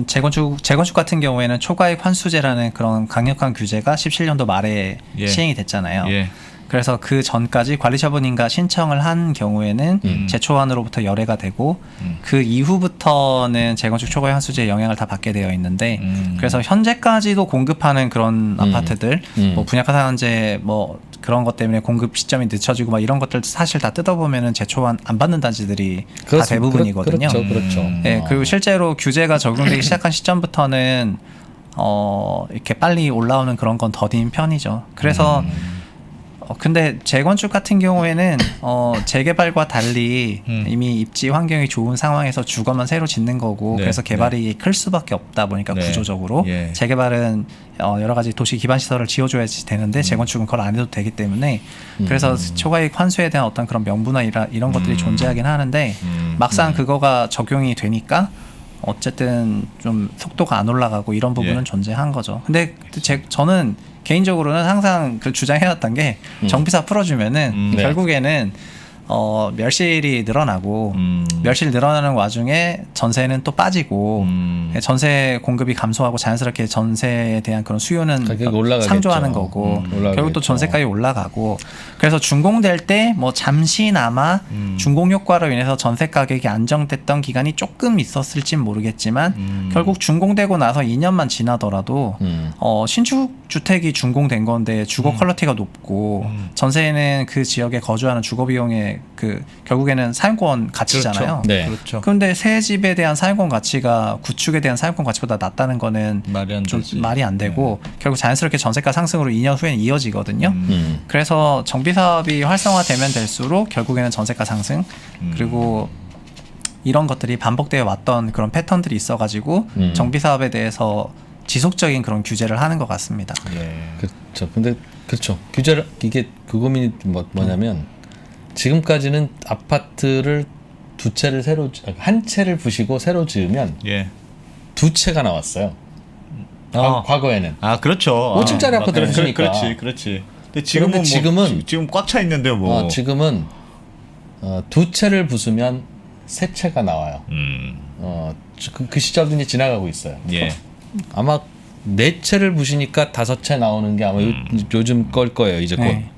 재건축 같은 경우에는 초과익 환수제라는 그런 강력한 규제가 17년도 말에 예. 시행이 됐잖아요. 예. 그래서 그 전까지 관리처분인가 신청을 한 경우에는 제초안으로부터 열애가 되고 그 이후부터는 재건축 초과익 환수제의 영향을 다 받게 되어 있는데 그래서 현재까지도 공급하는 그런 아파트들 뭐 분양가 상한제 뭐 그런 것 때문에 공급 시점이 늦춰지고 막 이런 것들 사실 다 뜯어보면은 제초안 안 받는 단지들이 다 대부분이거든요. 그렇죠. 네, 그리고 실제로 규제가 적용되기 시작한 시점부터는 이렇게 빨리 올라오는 그런 건 더딘 편이죠. 그래서 근데 재건축 같은 경우에는 재개발과 달리 이미 입지 환경이 좋은 상황에서 주거만 새로 짓는 거고 네, 그래서 개발이 클 수밖에 없다 보니까 네. 구조적으로 예. 재개발은 여러 가지 도시 기반 시설을 지어줘야지 되는데 재건축은 그걸 안 해도 되기 때문에 그래서 초과이익 환수에 대한 어떤 그런 명분화 이런 것들이 존재하긴 하는데 막상 그거가 적용이 되니까 어쨌든 좀 속도가 안 올라가고 이런 부분은 예. 존재한 거죠. 근데 저는 개인적으로는 항상 그 주장해왔던 게 정비사 풀어주면은 네. 결국에는 멸실이 늘어나고 멸실 늘어나는 와중에 전세는 또 빠지고 전세 공급이 감소하고 자연스럽게 전세에 대한 그런 수요는 가격이 올라가겠죠. 상조하는 거고 올라가겠죠. 결국 또 전세가격이 올라가고 그래서 준공될 때 뭐 잠시나마 준공 효과로 인해서 전세 가격이 안정됐던 기간이 조금 있었을진 모르겠지만 결국 준공되고 나서 2년만 지나더라도 신축 주택이 준공된 건데 주거 퀄리티가 높고 전세는 그 지역에 거주하는 주거 비용의 그 결국에는 사용권 가치잖아요. 그렇죠. 네. 그렇죠. 그런데 새 집에 대한 사용권 가치가 구축에 대한 사용권 가치보다 낮다는 거는 말이 안 좀 되지. 말이 안 되고 결국 자연스럽게 전세가 상승으로 2년 후에는 이어지거든요. 그래서 정비 사업이 활성화되면 될수록 결국에는 전세가 상승 그리고 이런 것들이 반복되어 왔던 그런 패턴들이 있어가지고 정비 사업에 대해서 지속적인 그런 규제를 하는 것 같습니다. 예. 그렇죠. 근데 그렇죠. 규제를 이게 그 고민이 뭐냐면 지금까지는 아파트를 한 채를 부시고 새로 지으면 예. 두 채가 나왔어요. 과거에는. 그렇죠. 5층짜리 아파트를 했으니까. 그렇지. 근데 그런데 지금 꽉 차 있는데요, 뭐. 지금은 두 채를 부수면 세 채가 나와요. 그 시절도 이제 지나가고 있어요. 예. 아마 네 채를 부시니까 다섯 채 나오는 게 아마 요즘 걸 거예요. 이제 곧. 네.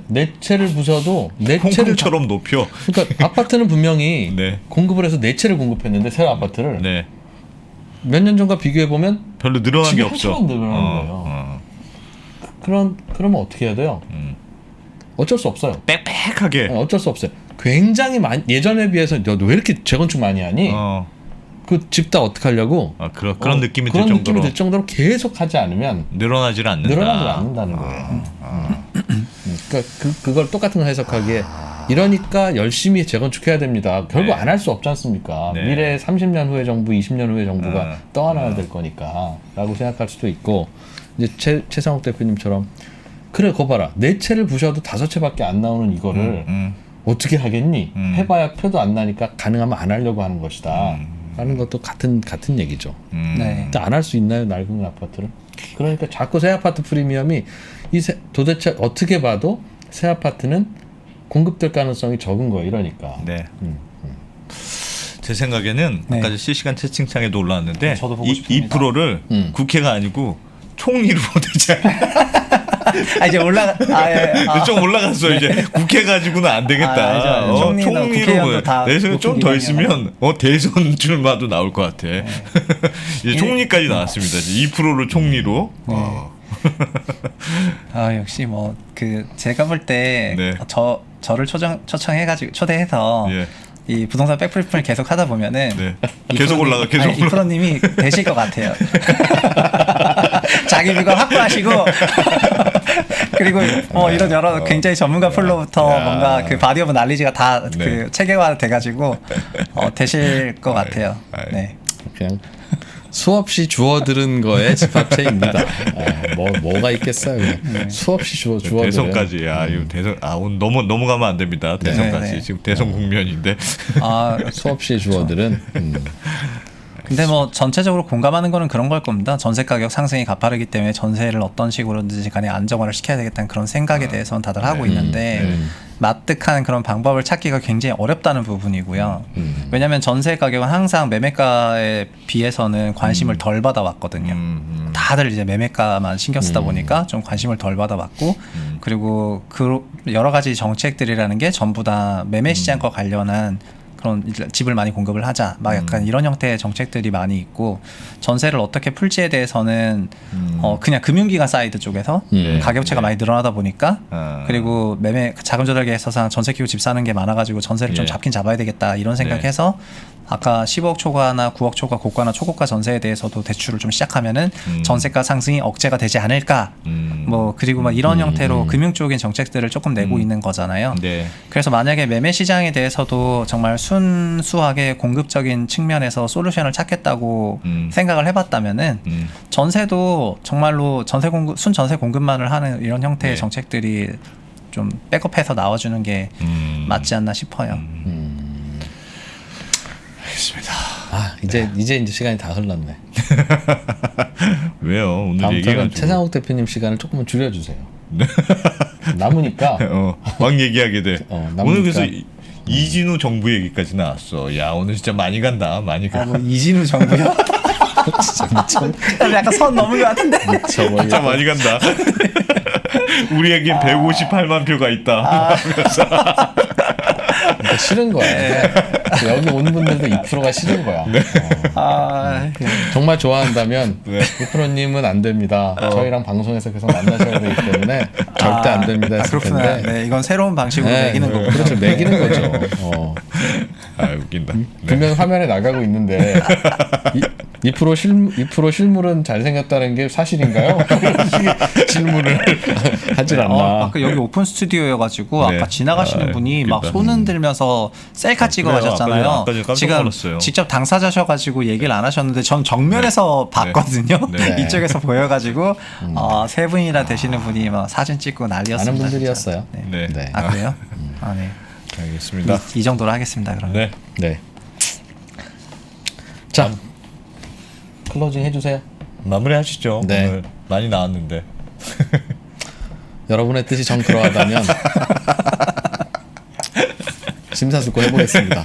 네 채를 부셔도 네 채를 홍콩처럼 높여. 그러니까 아파트는 분명히 네. 공급을 해서 네 채를 공급했는데 새 아파트를 네. 몇 년 전과 비교해 보면 별로 늘어난 게 집이 없어. 한참 늘어나는 거예요. 그러면 어떻게 해야 돼요? 어쩔 수 없어요. 빽빽하게. 어쩔 수 없어요. 굉장히 예전에 비해서 너 왜 이렇게 재건축 많이 하니? 그 집 다 어떻게 하려고? 그런 느낌이 그런 들 느낌이 정도로 들 정도로 계속 하지 않으면 늘어나질 않는다. 늘어나지 않는다는 거예요. 그러니까 그걸 똑같은 걸 해석하기에 이러니까 열심히 재건축해야 됩니다. 결국 네. 안 할 수 없지 않습니까? 네. 미래 30년 후의 정부, 20년 후의 정부가 떠안아야 될 거니까 라고 생각할 수도 있고 이제 최상욱 대표님처럼 그래 거 봐라 네 채를 부셔도 다섯 채밖에 안 나오는 이거를 어떻게 하겠니? 해봐야 표도 안 나니까 가능하면 안 하려고 하는 것이다 하는 것도 같은 얘기죠. 네. 안 할 수 있나요 낡은 아파트를? 그러니까 자꾸 새 아파트 프리미엄이 도대체 어떻게 봐도 새 아파트는 공급될 가능성이 적은 거예요. 이러니까. 네. 제 생각에는 네. 아까 실시간 채팅창에도 올라왔는데 저도 보고 이 싶습니다. 프로를 국회가 아니고 총리로 되자. 이제 좀 올라갔어 이제 국회 가지고는 안 되겠다. 알죠. 총리는 국회의원도 다 그래서 좀 더 기관이야. 있으면 대선 출마도 나올 것 같아. 이제 총리까지 나왔습니다. 2%를 총리로. 역시 뭐 그 제가 볼 때 네. 저를 초청해가지고 초대해서 예. 이 부동산 백프리즘을 계속 하다 보면은 네. 계속 올라가 계속 이 프로님이 되실 것 같아요. 자기 비건 확보하시고 그리고 이런 여러 굉장히 전문가 풀로부터 뭔가 그 바디 오브 날리지가 다 그 체계화 돼가지고 되실 것 같아요. 네. 그냥 수없이 주워들은 거에 집합체입니다. 뭐가 있겠어요. 그냥 수없이 주워들은. 대선까지 이거 대선 오늘 넘어가면 안 됩니다. 대선까지 네. 지금 대선 국면인데 수없이 주워들은. 근데 뭐 전체적으로 공감하는 거는 그런 걸 겁니다. 전세 가격 상승이 가파르기 때문에 전세를 어떤 식으로든지 간에 안정화를 시켜야 되겠다는 그런 생각에 대해서는 다들 하고 있는데 납득한 그런 방법을 찾기가 굉장히 어렵다는 부분이고요. 왜냐하면 전세 가격은 항상 매매가에 비해서는 관심을 덜 받아왔거든요. 다들 이제 매매가만 신경 쓰다 보니까 좀 관심을 덜 받아왔고 그리고 그 여러 가지 정책들이라는 게 전부 다 매매 시장과 관련한 그런 집을 많이 공급을 하자 막 약간 이런 형태의 정책들이 많이 있고 전세를 어떻게 풀지에 대해서는 그냥 금융기관 사이드 쪽에서 가격차가 많이 늘어나다 보니까 그리고 매매 자금 조달계에 있어서 전세 키우고 집 사는 게 많아가지고 전세를 좀 잡긴 잡아야 되겠다 이런 생각해서 아까 15억 초과나 9억 초과 고가나 초고가 전세에 대해서도 대출을 좀 시작하면은 전세가 상승이 억제가 되지 않을까 뭐 그리고 막 이런 형태로 금융 쪽인 정책들을 조금 내고 있는 거잖아요. 그래서 만약에 매매 시장에 대해서도 정말 순수하게 공급적인 측면에서 솔루션을 찾겠다고 생각을 해봤다면은 전세도 정말로 순전세 공급만을 하는 이런 형태의 정책들이 좀 백업해서 나와주는 게 맞지 않나 싶어요. 알겠습니다. 이제 시간이 다 흘렀네. 왜요? 오늘 다음부터는 얘기해가지고 최상욱 대표님 시간을 조금만 줄여주세요. 남으니까 막 얘기하게 돼. 남으니까. 오늘 그래서 이진우 정부 얘기까지 나왔어. 야 오늘 진짜 많이 간다. 많이 가. 뭐 이진우 정부요? 진짜 미쳐. 약간 선 넘은 것 같은데. 진짜 많이 간다. 우리에겐 158만 표가 있다. 그러니까 싫은 거야. 여기 오는 분들도 2%가 싫은 거야. 정말 좋아한다면 2%님은 안 됩니다. 저희랑 방송에서 계속 만나셔야 되기 때문에 절대 안 됩니다 했을 텐데. 네, 이건 새로운 방식으로 매기는 거고. 그렇죠. 매기는 거죠. 웃긴다. 분명 화면에 나가고 있는데 2% 실물은 잘생겼다는 게 사실인가요? 질문을 하질 않나. 아까 여기 오픈 스튜디오여가지고 아까 지나가시는 분이 막 손 흔들면서 셀카 찍어 가셨잖아요. 아까 지금 놀랐어요. 직접 당사자셔가지고 얘기를 안 하셨는데 전 정면에서 봤거든요. 이쪽에서 보여가지고 세 분이나 되시는 분이 막 사진 찍고 난리였습니다. 많은 분들이었어요. 네. 아 그래요? 네. 알겠습니다. 이 정도로 하겠습니다. 그러면. 네. 자, 클로징 해주세요. 마무리하시죠. 네. 오늘 많이 나왔는데. 여러분의 뜻이 정그러하다면 심사숙고 해보겠습니다.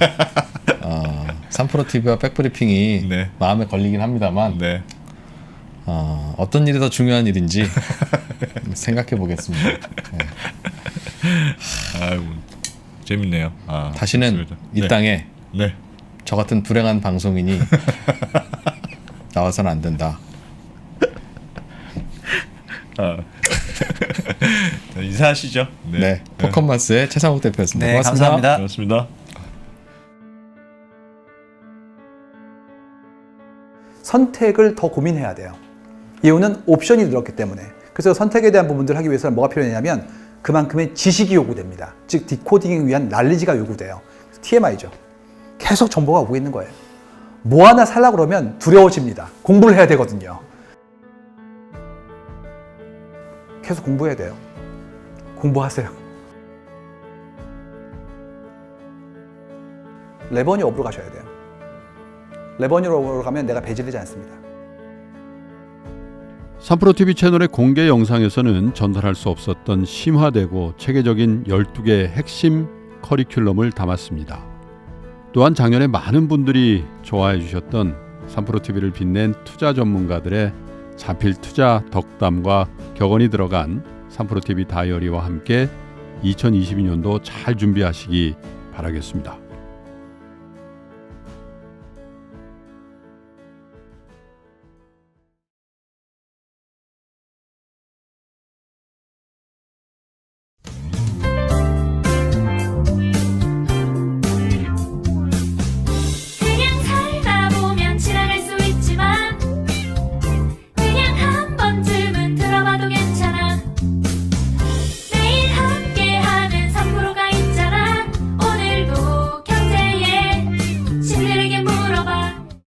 3프로TV와 백브리핑이 마음에 걸리긴 합니다만 어떤 일이 더 중요한 일인지 생각해 보겠습니다. 아이고 재밌네요. 다시는 좋습니다. 이 땅에 저 같은 불행한 방송인이 나와서는 안 된다. 인사하시죠. 포커마스의 최상욱 대표였습니다. 네, 고맙습니다. 감사합니다. 고맙습니다. 선택을 더 고민해야 돼요. 이유는 옵션이 늘었기 때문에. 그래서 선택에 대한 부분들을 하기 위해서는 뭐가 필요하냐면 그만큼의 지식이 요구됩니다. 즉 디코딩을 위한 날리지가 요구돼요. TMI죠. 계속 정보가 오고 있는 거예요. 뭐 하나 살려고 그러면 두려워집니다. 공부를 해야 되거든요. 계속 공부해야 돼요. 공부하세요. 레버니 업으로 가셔야 돼요. 레버니 업으로 가면 내가 배제되지 않습니다. 3프로TV 채널의 공개 영상에서는 전달할 수 없었던 심화되고 체계적인 12개의 핵심 커리큘럼을 담았습니다. 또한 작년에 많은 분들이 좋아해 주셨던 3프로TV를 빛낸 투자 전문가들의 자필 투자 덕담과 격언이 들어간 3프로TV 다이어리와 함께 2022년도 잘 준비하시기 바라겠습니다.